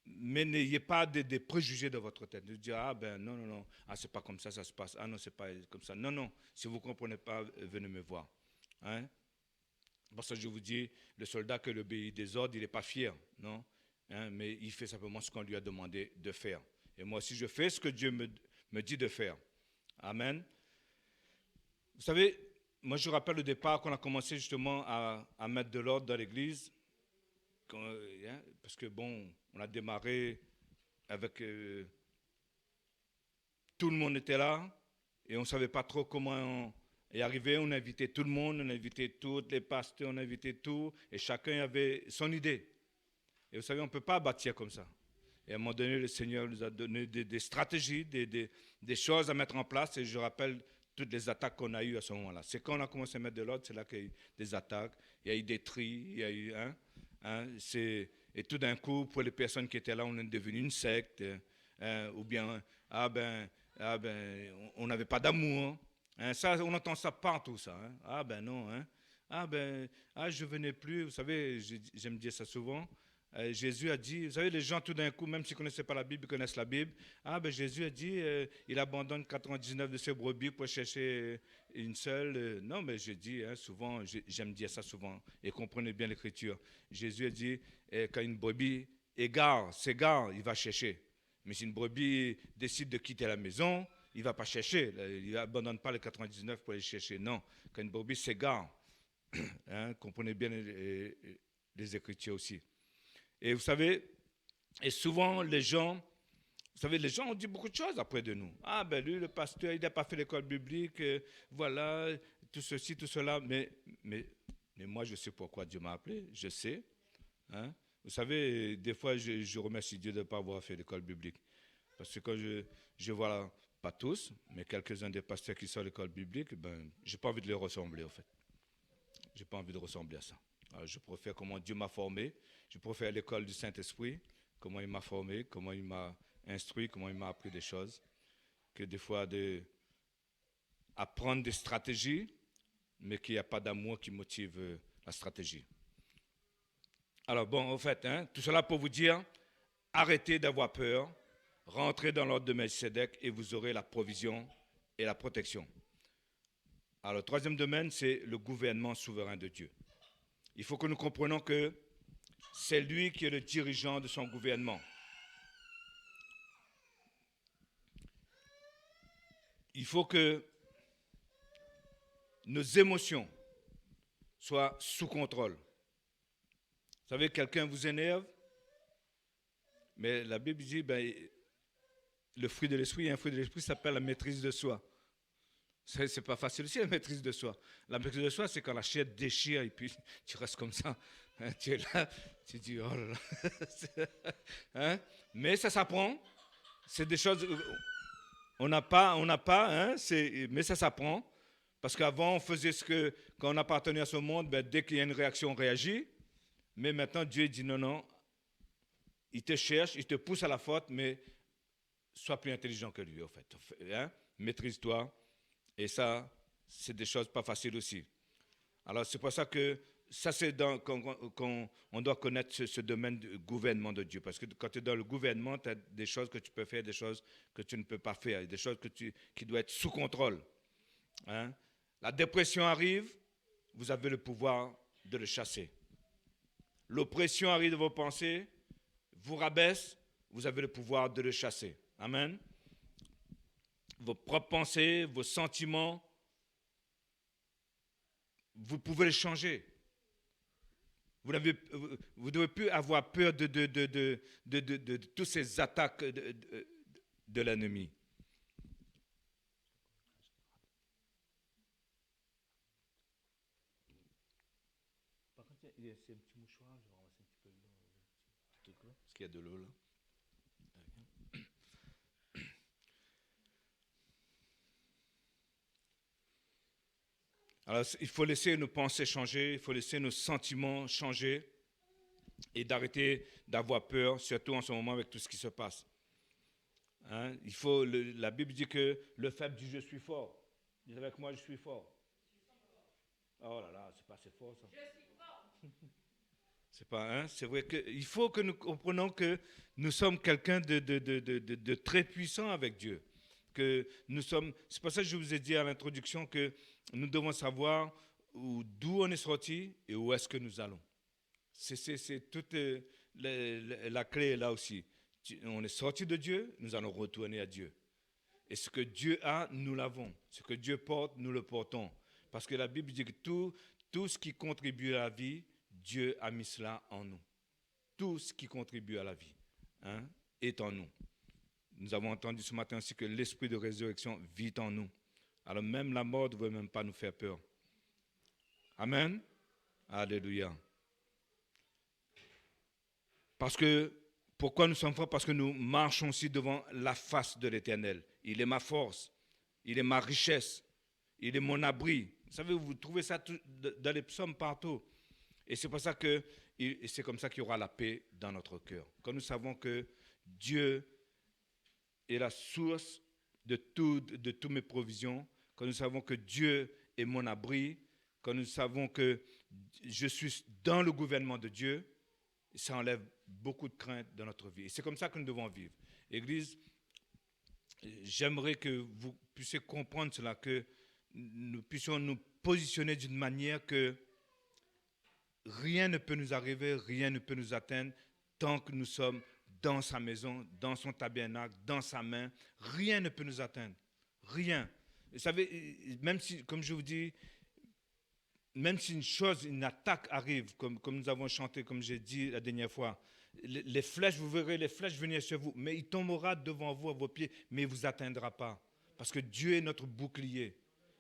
n'ayez pas des préjugés de votre tête. De dire, ah ben non, c'est pas comme ça se passe. Ah non, c'est pas comme ça. Non, si vous ne comprenez pas, venez me voir. Hein? Parce que je vous dis, le soldat qui obéit des ordres, il n'est pas fier, non? Hein? Mais il fait simplement ce qu'on lui a demandé de faire. Et moi aussi, je fais ce que Dieu me dit de faire. Amen. Vous savez, moi je rappelle au départ qu'on a commencé justement à mettre de l'ordre dans l'église. Parce que bon, on a démarré avec tout le monde était là et on ne savait pas trop comment y arriver. On invitait tout le monde, on invitait tous les pasteurs, on invitait tout et chacun avait son idée. Et vous savez, on ne peut pas bâtir comme ça. Et à un moment donné, le Seigneur nous a donné des stratégies, des choses à mettre en place. Et je rappelle toutes les attaques qu'on a eues à ce moment-là. C'est quand on a commencé à mettre de l'ordre, c'est là qu'il y a eu des attaques, il y a eu des tris, il y a eu et tout d'un coup, pour les personnes qui étaient là, on est devenu une secte, ou bien on n'avait pas d'amour. Ça, on entend ça partout, ça. Ah ben non. Je venais plus. Vous savez, j'aime dire ça souvent. Jésus a dit, vous savez, les gens tout d'un coup, même s'ils ne connaissaient pas la Bible, ils connaissent la Bible. Jésus a dit, il abandonne 99 de ses brebis pour chercher une seule. Non, mais je dis, souvent, j'aime dire ça souvent, et comprenez bien l'écriture. Jésus a dit, quand une brebis s'égare, il va chercher. Mais si une brebis décide de quitter la maison, il ne va pas chercher. Il n'abandonne pas les 99 pour aller chercher. Non, quand une brebis s'égare, comprenez bien les Écritures aussi. Et vous savez, et souvent les gens, vous savez, les gens ont dit beaucoup de choses après de nous. Ah ben lui, le pasteur, il n'a pas fait l'école biblique, voilà, tout ceci, tout cela. Mais moi, je sais pourquoi Dieu m'a appelé, je sais. Vous savez, des fois, je remercie Dieu de ne pas avoir fait l'école biblique. Parce que quand je vois, pas tous, mais quelques-uns des pasteurs qui sortent de l'école biblique, ben, je n'ai pas envie de les ressembler, en fait. Je n'ai pas envie de ressembler à ça. Alors, je préfère comment Dieu m'a formé. Je préfère l'école du Saint-Esprit, comment il m'a formé, comment il m'a instruit, comment il m'a appris des choses, que des fois apprendre des stratégies, mais qu'il n'y a pas d'amour qui motive la stratégie. Alors bon, en fait, tout cela pour vous dire, arrêtez d'avoir peur, rentrez dans l'ordre de Melchisédek et vous aurez la provision et la protection. Alors, le troisième domaine, c'est le gouvernement souverain de Dieu. Il faut que nous comprenions que c'est lui qui est le dirigeant de son gouvernement. Il faut que nos émotions soient sous contrôle. Vous savez, quelqu'un vous énerve, mais la Bible dit, le fruit de l'esprit, un fruit de l'esprit s'appelle la maîtrise de soi. C'est pas facile aussi, la maîtrise de soi. La maîtrise de soi, c'est quand la chair déchire et puis tu restes comme ça. Tu es là, tu dis, oh là là. Mais ça s'apprend. C'est des choses, on n'a pas, mais ça s'apprend. Parce qu'avant, on faisait quand on appartenait à ce monde, dès qu'il y a une réaction, on réagit. Mais maintenant, Dieu dit, non, il te cherche, il te pousse à la faute, mais sois plus intelligent que lui, en fait. Maîtrise-toi. Et ça, c'est des choses pas faciles aussi. Alors, c'est pour ça que ça, c'est qu'on doit connaître ce domaine du gouvernement de Dieu. Parce que quand tu es dans le gouvernement, tu as des choses que tu peux faire, des choses que tu ne peux pas faire, des choses qui doivent être sous contrôle. La dépression arrive, vous avez le pouvoir de le chasser. L'oppression arrive de vos pensées, vous rabaisse, vous avez le pouvoir de le chasser. Amen. Vos propres pensées, vos sentiments, vous pouvez les changer. Vous ne devez plus avoir peur de toutes ces attaques de l'ennemi. Par contre, il y a un petit mouchoir, je vais ramasser un petit peu d'eau. Parce qu'il y a de l'eau là. Alors, il faut laisser nos pensées changer, il faut laisser nos sentiments changer et d'arrêter d'avoir peur, surtout en ce moment avec tout ce qui se passe. La Bible dit que le faible dit je suis fort. Dis avec moi, je suis fort. Oh là là, c'est pas assez fort ça. Je suis fort. C'est pas, c'est vrai qu'il faut que nous comprenions que nous sommes quelqu'un de très puissant avec Dieu. C'est pour ça que je vous ai dit à l'introduction que nous devons savoir d'où on est sorti et où est-ce que nous allons. C'est toute la clé est là aussi. On est sorti de Dieu, nous allons retourner à Dieu. Et ce que Dieu a, nous l'avons. Ce que Dieu porte, nous le portons. Parce que la Bible dit que tout ce qui contribue à la vie, Dieu a mis cela en nous. Tout ce qui contribue à la vie. est en nous. Nous avons entendu ce matin aussi que l'esprit de résurrection vit en nous. Alors même la mort ne veut même pas nous faire peur. Amen. Alléluia. Parce que, pourquoi nous sommes forts? Parce que nous marchons aussi devant la face de l'Éternel. Il est ma force, il est ma richesse, il est mon abri. Vous savez, vous trouvez ça dans les psaumes partout. Et c'est pour ça que, et c'est comme ça qu'il y aura la paix dans notre cœur. Quand nous savons que Dieu est la source de toutes mes provisions, quand nous savons que Dieu est mon abri, quand nous savons que je suis dans le gouvernement de Dieu, ça enlève beaucoup de crainte dans notre vie. Et c'est comme ça que nous devons vivre. Église, j'aimerais que vous puissiez comprendre cela, que nous puissions nous positionner d'une manière que rien ne peut nous arriver, rien ne peut nous atteindre tant que nous sommes dans sa maison, dans son tabernacle, dans sa main. Rien ne peut nous atteindre. Rien. Vous savez, même si, comme je vous dis, même si une attaque arrive, comme nous avons chanté, comme j'ai dit la dernière fois, les flèches, vous verrez les flèches venir sur vous, mais il tombera devant vous à vos pieds, mais il ne vous atteindra pas. Parce que Dieu est notre bouclier.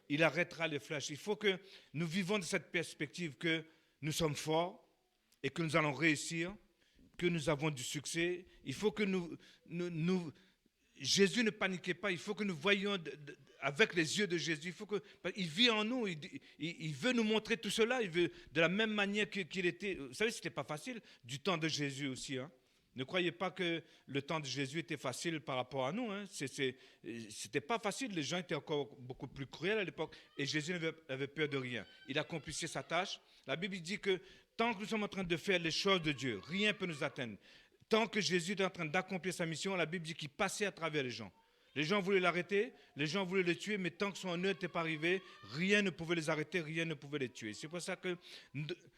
Il arrêtera les flèches. Il faut que nous vivons de cette perspective que nous sommes forts et que nous allons réussir, que nous avons du succès. Il faut que Jésus ne paniquait pas. Il faut que nous voyions avec les yeux de Jésus. Il vit en nous. Il veut nous montrer tout cela. Il veut de la même manière qu'il était. Vous savez, ce n'était pas facile du temps de Jésus aussi. Hein. Ne croyez pas que le temps de Jésus était facile par rapport à nous. Hein. C'était pas facile. Les gens étaient encore beaucoup plus cruels à l'époque. Et Jésus n'avait peur de rien. Il accomplissait sa tâche. La Bible dit que tant que nous sommes en train de faire les choses de Dieu, rien ne peut nous atteindre. Tant que Jésus est en train d'accomplir sa mission, la Bible dit qu'il passait à travers les gens. Les gens voulaient l'arrêter, les gens voulaient le tuer, mais tant que son heure n'était pas arrivée, rien ne pouvait les arrêter, rien ne pouvait les tuer. C'est pour ça que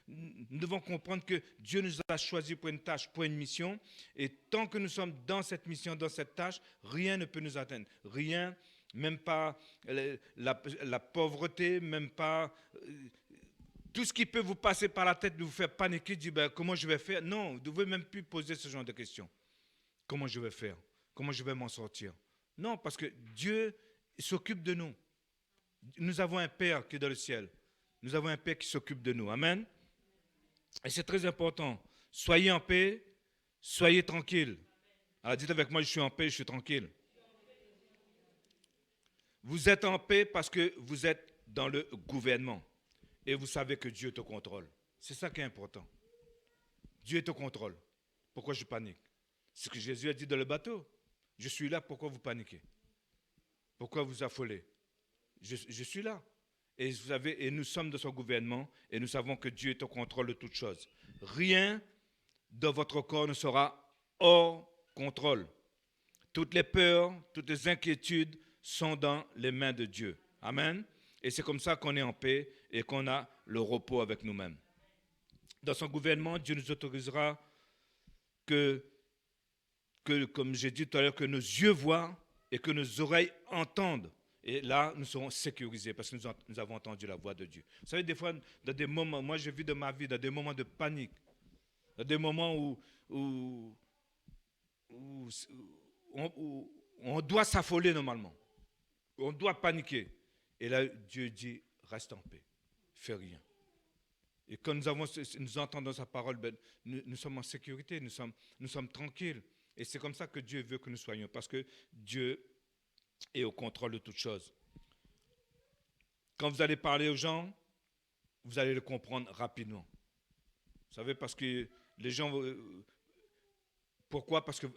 nous devons comprendre que Dieu nous a choisis pour une tâche, pour une mission. Et tant que nous sommes dans cette mission, dans cette tâche, rien ne peut nous atteindre. Rien, même pas la pauvreté, même pas... tout ce qui peut vous passer par la tête de vous faire paniquer, dire comment je vais faire. Non, vous ne devez même plus poser ce genre de questions. Comment je vais faire? Comment je vais m'en sortir? Non, parce que Dieu s'occupe de nous. Nous avons un Père qui est dans le ciel. Nous avons un Père qui s'occupe de nous. Amen. Et c'est très important. Soyez en paix, soyez tranquille. Alors dites avec moi, je suis en paix, je suis tranquille. Vous êtes en paix parce que vous êtes dans le gouvernement. Et vous savez que Dieu te contrôle. C'est ça qui est important. Dieu te contrôle. Pourquoi je panique? C'est ce que Jésus a dit dans le bateau. Je suis là, pourquoi vous paniquez? Pourquoi vous affolez? Je suis là. Et vous savez, et nous sommes dans son gouvernement et nous savons que Dieu est au contrôle de toutes choses. Rien dans votre corps ne sera hors contrôle. Toutes les peurs, toutes les inquiétudes sont dans les mains de Dieu. Amen. Et c'est comme ça qu'on est en paix et qu'on a le repos avec nous-mêmes. Dans son gouvernement, Dieu nous autorisera que comme j'ai dit tout à l'heure, que nos yeux voient et que nos oreilles entendent. Et là, nous serons sécurisés parce que nous avons entendu la voix de Dieu. Vous savez, des fois, dans des moments, moi j'ai vu dans ma vie, dans des moments de panique, dans des moments où on doit s'affoler normalement, on doit paniquer. Et là, Dieu dit, reste en paix, fais rien. Et quand nous entendons sa parole, nous sommes en sécurité, nous sommes tranquilles. Et c'est comme ça que Dieu veut que nous soyons, parce que Dieu est au contrôle de toutes choses. Quand vous allez parler aux gens, vous allez le comprendre rapidement. Vous savez, parce que les gens... Pourquoi? Parce que...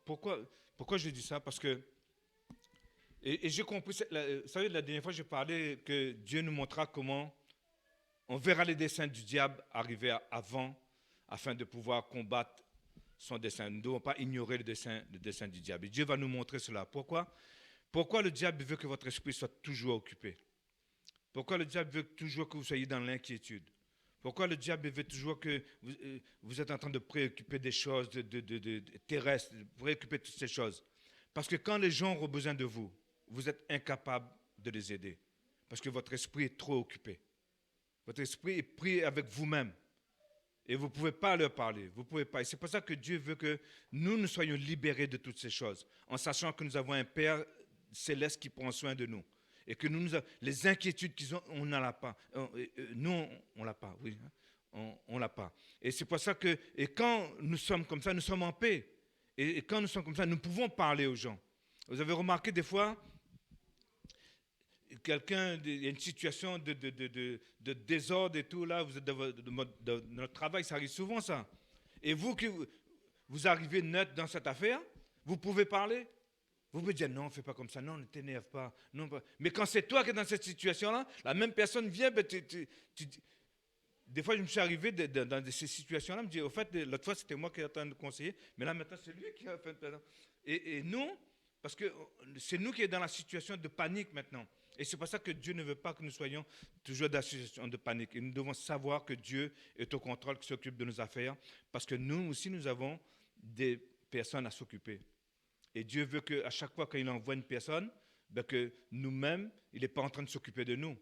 Pourquoi je dis ça? Parce que... Et j'ai compris... Vous savez, la dernière fois, je parlais que Dieu nous montrera comment on verra les desseins du diable arriver avant, afin de pouvoir combattre son dessein. Nous ne devons pas ignorer le dessein du diable. Et Dieu va nous montrer cela. Pourquoi? Pourquoi le diable veut que votre esprit soit toujours occupé? Pourquoi le diable veut toujours que vous soyez dans l'inquiétude? Pourquoi le diable veut toujours que vous êtes en train de préoccuper des choses de terrestres, de préoccuper de toutes ces choses? Parce que quand les gens auront besoin de vous, vous êtes incapable de les aider. Parce que votre esprit est trop occupé. Votre esprit est pris avec vous-même. Et vous ne pouvez pas leur parler. Vous pouvez pas. Et c'est pour ça que Dieu veut que nous soyons libérés de toutes ces choses, en sachant que nous avons un Père céleste qui prend soin de nous. Et que les inquiétudes qu'ils ont, on n'en a pas. Nous, on ne l'a pas, oui. On ne l'a pas. Et c'est pour ça que, et quand nous sommes comme ça, nous sommes en paix. Et quand nous sommes comme ça, nous pouvons parler aux gens. Vous avez remarqué des fois, il y a une situation de désordre et tout, là, vous êtes dans notre travail, ça arrive souvent, ça. Et vous, vous arrivez net dans cette affaire, vous pouvez parler. Vous pouvez dire, non, ne fais pas comme ça, non, ne t'énerve pas. Non, pas. Mais quand c'est toi qui es dans cette situation-là, la même personne vient, ben, des fois, je me suis arrivé dans ces situations-là, je me dis, au fait, l'autre fois, c'était moi qui étais en train de conseiller, mais là, maintenant, c'est lui qui a fait. Et nous, parce que c'est nous qui sommes dans la situation de panique maintenant. Et c'est pour ça que Dieu ne veut pas que nous soyons toujours dans la situation de panique. Et nous devons savoir que Dieu est au contrôle, qui s'occupe de nos affaires, parce que nous aussi, nous avons des personnes à s'occuper. Et Dieu veut qu'à chaque fois qu'il envoie une personne, ben que nous-mêmes, il n'est pas en train de s'occuper de nous.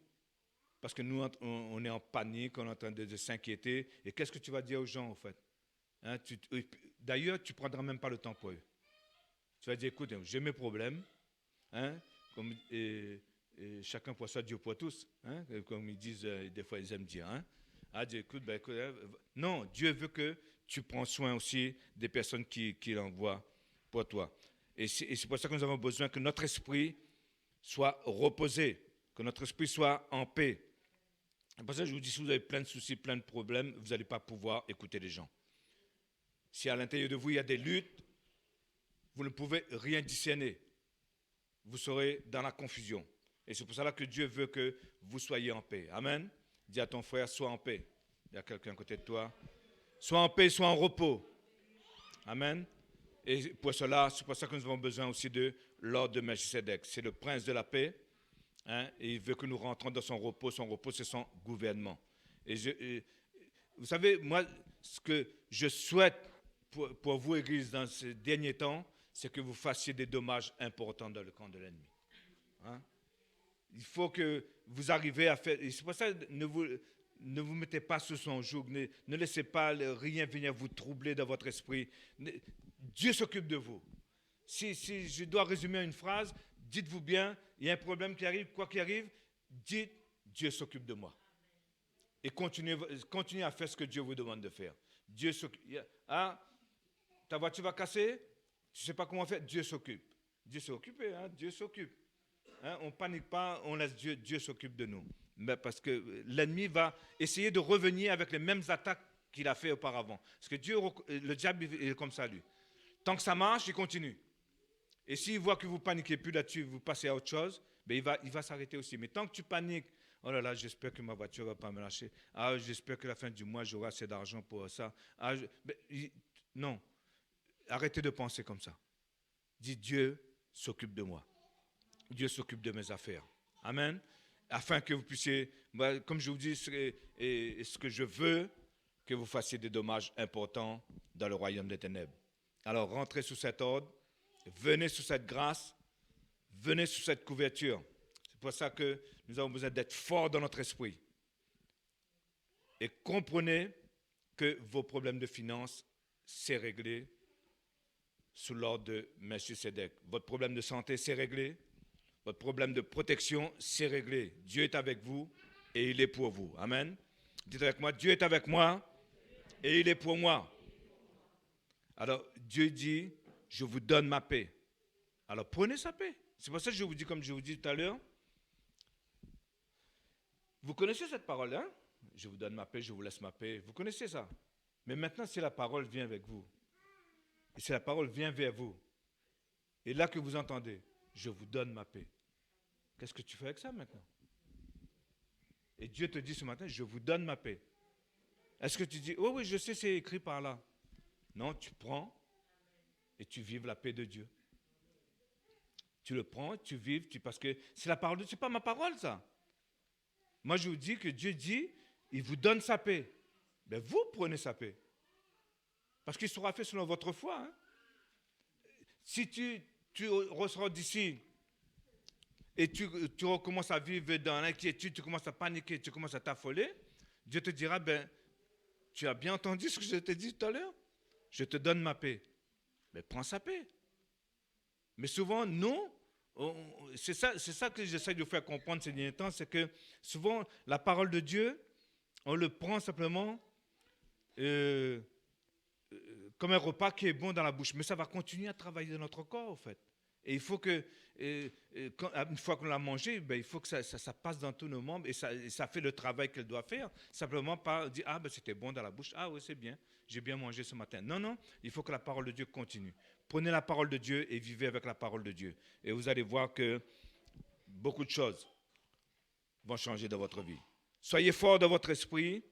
Parce que nous, on est en panique, on est en train de s'inquiéter. Et qu'est-ce que tu vas dire aux gens, en fait? Hein, d'ailleurs, tu ne prendras même pas le temps pour eux. Tu vas dire, écoute, j'ai mes problèmes. Hein, et chacun pour soi, Dieu pour tous. Hein, comme ils disent, des fois, ils aiment dire. Hein. Ah, Dieu, écoute, non, Dieu veut que tu prends soin aussi des personnes qu'il envoie pour toi. Et c'est pour ça que nous avons besoin que notre esprit soit reposé, que notre esprit soit en paix. C'est pour ça que je vous dis, si vous avez plein de soucis, plein de problèmes, vous n'allez pas pouvoir écouter les gens. Si à l'intérieur de vous, il y a des luttes, vous ne pouvez rien discerner. Vous serez dans la confusion. Et c'est pour ça que Dieu veut que vous soyez en paix. Amen. Dis à ton frère, sois en paix. Il y a quelqu'un à côté de toi. Sois en paix, sois en repos. Amen. Et pour cela, c'est pour ça que nous avons besoin aussi de l'ordre de Melchisedec. C'est le prince de la paix. Hein, et il veut que nous rentrons dans son repos. Son repos, c'est son gouvernement. Et vous savez, moi, ce que je souhaite pour vous, Église, dans ces derniers temps, c'est que vous fassiez des dommages importants dans le camp de l'ennemi. Hein? Il faut que vous arriviez à faire... Et c'est pour ça que ne vous mettez pas sous son joug. Ne laissez pas rien venir vous troubler dans votre esprit. Dieu s'occupe de vous. Si je dois résumer une phrase, dites-vous bien, il y a un problème qui arrive, quoi qu'il arrive, dites, Dieu s'occupe de moi. Et continuez à faire ce que Dieu vous demande de faire. Dieu s'occupe. Ah, ta voiture va casser, tu ne sais pas comment faire, Dieu s'occupe. Dieu s'est occupé, hein, Dieu s'occupe. Hein, on ne panique pas, on laisse Dieu s'occupe de nous. Mais parce que l'ennemi va essayer de revenir avec les mêmes attaques qu'il a fait auparavant. Parce que le diable, il est comme ça, lui. Tant que ça marche, il continue. Et s'il voit que vous ne paniquez plus là-dessus, vous passez à autre chose, ben il va s'arrêter aussi. Mais tant que tu paniques, oh là là, j'espère que ma voiture ne va pas me lâcher. Ah, j'espère que la fin du mois, j'aurai assez d'argent pour ça. Ah, non, arrêtez de penser comme ça. Dis, Dieu s'occupe de moi. Dieu s'occupe de mes affaires. Amen. Afin que vous puissiez, comme je vous dis, ce que je veux, que vous fassiez des dommages importants dans le royaume des ténèbres. Alors, rentrez sous cet ordre, venez sous cette grâce, venez sous cette couverture. C'est pour ça que nous avons besoin d'être forts dans notre esprit. Et comprenez que vos problèmes de finances, c'est réglé sous l'ordre de Melchisedec. Votre problème de santé, c'est réglé. Votre problème de protection, c'est réglé. Dieu est avec vous et il est pour vous. Amen. Dites avec moi, Dieu est avec moi et il est pour moi. Alors, Dieu dit, je vous donne ma paix. Alors, prenez sa paix. C'est pour ça que je vous dis, comme je vous dis tout à l'heure, vous connaissez cette parole, hein? Je vous donne ma paix, je vous laisse ma paix. Vous connaissez ça. Mais maintenant, si la parole vient avec vous, et si la parole vient vers vous, et là que vous entendez, je vous donne ma paix. Qu'est-ce que tu fais avec ça maintenant? Et Dieu te dit ce matin, je vous donne ma paix. Est-ce que tu dis, oh oui, je sais, c'est écrit par là. Non, tu prends et tu vives la paix de Dieu. Tu le prends, tu vives, parce que c'est la parole de Dieu, c'est pas ma parole ça. Moi je vous dis que Dieu dit, il vous donne sa paix. Mais vous prenez sa paix. Parce qu'il sera fait selon votre foi. Hein. Si tu ressors d'ici et tu recommences à vivre dans l'inquiétude, tu commences à paniquer, tu commences à t'affoler, Dieu te dira, tu as bien entendu ce que je t'ai dit tout à l'heure? Je te donne ma paix. Mais prends sa paix. Mais souvent, non. C'est ça que j'essaie de vous faire comprendre ces derniers temps, c'est que souvent, la parole de Dieu, on le prend simplement comme un repas qui est bon dans la bouche. Mais ça va continuer à travailler dans notre corps, en fait. Et il faut que, une fois qu'on l'a mangé, ben, il faut que ça passe dans tous nos membres et ça fait le travail qu'elle doit faire. Simplement pas dire, ah ben c'était bon dans la bouche, ah oui c'est bien, j'ai bien mangé ce matin. Non, non, il faut que la parole de Dieu continue. Prenez la parole de Dieu et vivez avec la parole de Dieu. Et vous allez voir que beaucoup de choses vont changer dans votre vie. Soyez forts dans votre esprit.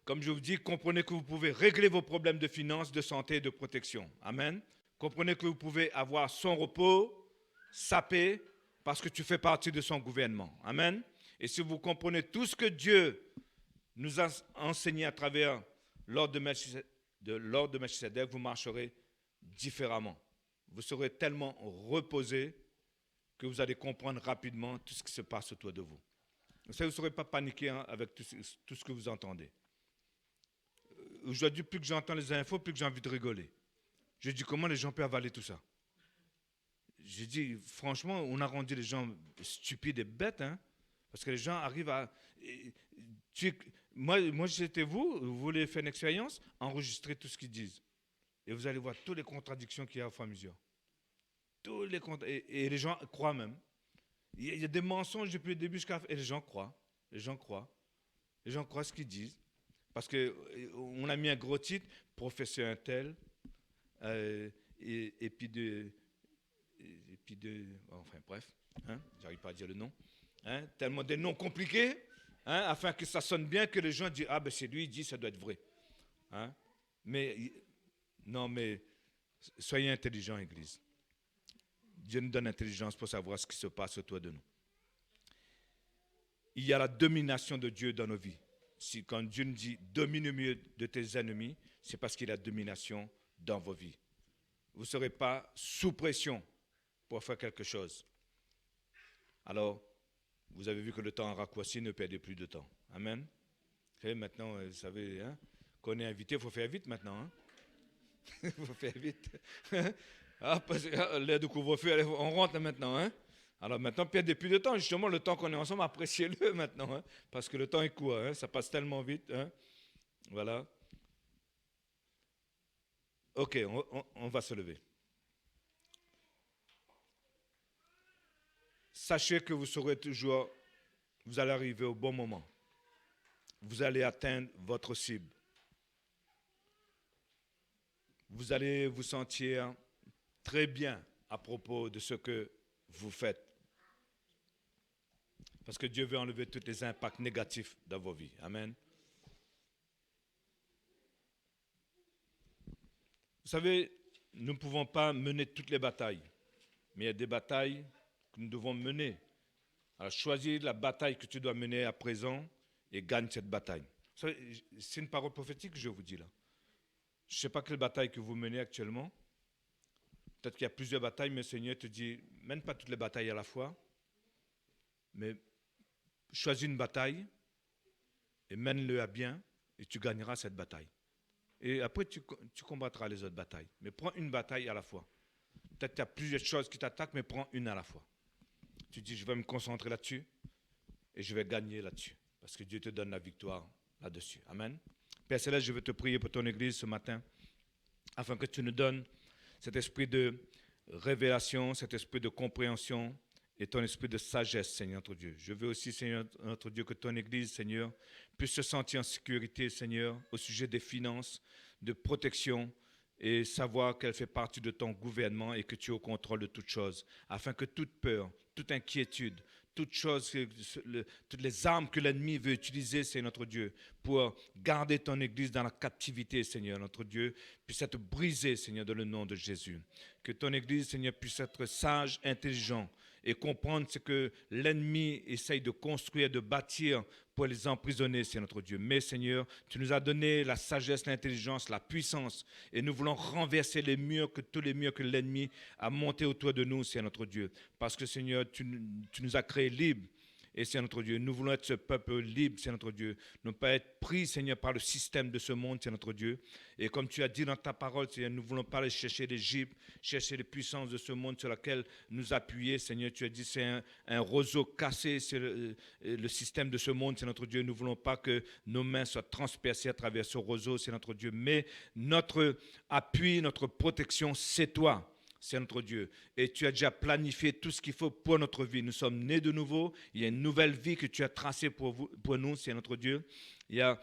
Comme je vous dis, comprenez que vous pouvez régler vos problèmes de finances, de santé et de protection. Amen. Comprenez que vous pouvez avoir son repos, sa paix, parce que tu fais partie de son gouvernement. Amen. Et si vous comprenez tout ce que Dieu nous a enseigné à travers l'ordre de Melchisedec, vous marcherez différemment. Vous serez tellement reposé que vous allez comprendre rapidement tout ce qui se passe autour de vous. Vous ne serez pas paniqué avec tout ce que vous entendez. Aujourd'hui, plus que j'entends les infos, plus que j'ai envie de rigoler. Je dis, comment les gens peuvent avaler tout ça? J'ai dit, franchement, on a rendu les gens stupides et bêtes, hein, parce que les gens arrivent à... Moi j'étais vous voulez faire une expérience, enregistrez tout ce qu'ils disent. Et vous allez voir toutes les contradictions qu'il y a au fur et à mesure. Et les gens croient même. Il y a des mensonges depuis le début jusqu'à la fin, et les gens croient. Les gens croient ce qu'ils disent. Parce qu'on a mis un gros titre, professeur un tel, et puis enfin bref, hein, j'arrive pas à dire le nom, hein, tellement des noms compliqués, hein, afin que ça sonne bien, que les gens disent, ah ben c'est lui, il dit, ça doit être vrai. Hein. Mais soyez intelligents, Église. Dieu nous donne l'intelligence pour savoir ce qui se passe autour de nous. Il y a la domination de Dieu dans nos vies. Quand Dieu nous dit « domine au milieu de tes ennemis », c'est parce qu'il y a la domination dans vos vies. Vous ne serez pas sous pression pour faire quelque chose. Alors, vous avez vu que le temps a raccourci, ne perdez plus de temps. Amen. Et maintenant, vous savez, hein, qu'on est invité, il faut faire vite maintenant. Hein. Il faut faire vite. L'heure de couvre-feu, on rentre maintenant. Hein. Alors maintenant, perdez plus de temps. Justement, le temps qu'on est ensemble, appréciez-le maintenant. Hein, parce que le temps est court. Hein, ça passe tellement vite. Hein. Voilà. Ok, on va se lever. Sachez que vous saurez toujours, vous allez arriver au bon moment. Vous allez atteindre votre cible. Vous allez vous sentir très bien à propos de ce que vous faites. Parce que Dieu veut enlever tous les impacts négatifs dans vos vies. Amen. Vous savez, nous ne pouvons pas mener toutes les batailles. Mais il y a des batailles que nous devons mener. Alors choisis la bataille que tu dois mener à présent et gagne cette bataille. C'est une parole prophétique que je vous dis là. Je ne sais pas quelle bataille que vous menez actuellement. Peut-être qu'il y a plusieurs batailles, mais le Seigneur te dit, mène pas toutes les batailles à la fois, mais choisis une bataille et mène-le à bien et tu gagneras cette bataille. Et après, tu combattras les autres batailles. Mais prends une bataille à la fois. Peut-être qu'il y a plusieurs choses qui t'attaquent, mais prends une à la fois. Tu dis, je vais me concentrer là-dessus et je vais gagner là-dessus. Parce que Dieu te donne la victoire là-dessus. Amen. Père Céleste, je veux te prier pour ton Église ce matin, afin que tu nous donnes cet esprit de révélation, cet esprit de compréhension et ton esprit de sagesse, Seigneur notre Dieu. Je veux aussi, Seigneur notre Dieu, que ton Église, Seigneur, puisse se sentir en sécurité, Seigneur, au sujet des finances, de protection, et savoir qu'elle fait partie de ton gouvernement et que tu es au contrôle de toutes choses, afin que toute peur, toute inquiétude, toutes les armes que l'ennemi veut utiliser, c'est notre Dieu, pour garder ton Église dans la captivité, Seigneur, notre Dieu, puisse être brisée, Seigneur, dans le nom de Jésus. Que ton Église, Seigneur, puisse être sage, intelligent, et comprendre ce que l'ennemi essaye de construire, de bâtir pour les emprisonner, c'est notre Dieu. Mais Seigneur, tu nous as donné la sagesse, l'intelligence, la puissance, et nous voulons renverser tous les murs que l'ennemi a montés autour de nous, c'est notre Dieu. Parce que Seigneur, tu nous as créés libres, Et Seigneur notre Dieu, nous voulons être ce peuple libre, Seigneur notre Dieu. Ne pas être pris, Seigneur, par le système de ce monde, Seigneur notre Dieu. Et comme tu as dit dans ta parole, Seigneur, nous ne voulons pas aller chercher l'Égypte, chercher les puissances de ce monde sur lesquelles nous appuyer, Seigneur. Tu as dit c'est un roseau cassé, c'est le système de ce monde, c'est notre Dieu. Nous ne voulons pas que nos mains soient transpercées à travers ce roseau, c'est notre Dieu. Mais notre appui, notre protection, c'est toi. C'est notre Dieu. Et tu as déjà planifié tout ce qu'il faut pour notre vie. Nous sommes nés de nouveau. Il y a une nouvelle vie que tu as tracée pour nous, c'est notre Dieu. Il y a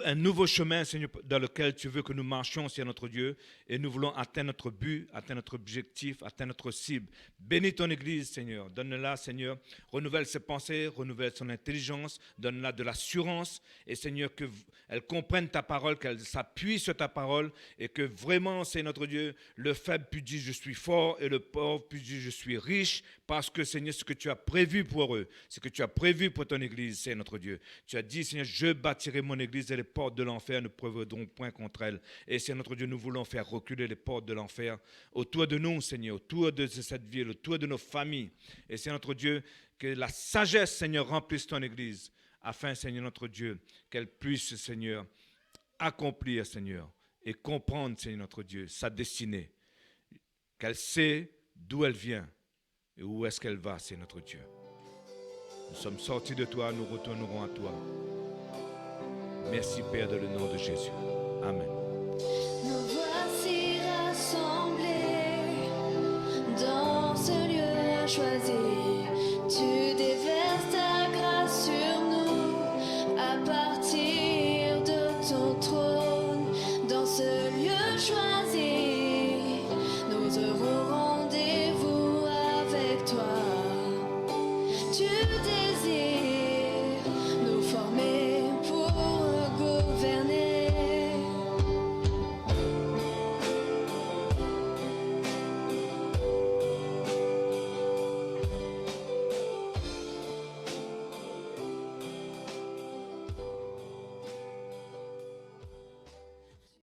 un nouveau chemin, Seigneur, dans lequel tu veux que nous marchions, Seigneur notre Dieu, et nous voulons atteindre notre but, atteindre notre objectif, atteindre notre cible. Bénis ton Église, Seigneur. Donne-la, Seigneur. Renouvelle ses pensées, renouvelle son intelligence, donne-la de l'assurance, et Seigneur, qu'elle comprenne ta parole, qu'elle s'appuie sur ta parole, et que vraiment, Seigneur notre Dieu, le faible puisse dire je suis fort, et le pauvre puisse dire je suis riche, parce que, Seigneur, ce que tu as prévu pour eux, ce que tu as prévu pour ton Église, c'est notre Dieu. Tu as dit, Seigneur, je bâtirai mon Église et les portes de l'enfer ne prévaudront point contre elle. Et c'est notre Dieu, nous voulons faire reculer les portes de l'enfer autour de nous, Seigneur, autour de cette ville, autour de nos familles. Et c'est notre Dieu, que la sagesse, Seigneur, remplisse ton Église, afin, Seigneur, notre Dieu, qu'elle puisse, Seigneur, accomplir, Seigneur, et comprendre, Seigneur, notre Dieu, sa destinée. Qu'elle sait d'où elle vient et où est-ce qu'elle va, c'est notre Dieu. Nous sommes sortis de toi, nous retournerons à toi. Merci Père, dans le nom de Jésus. Amen.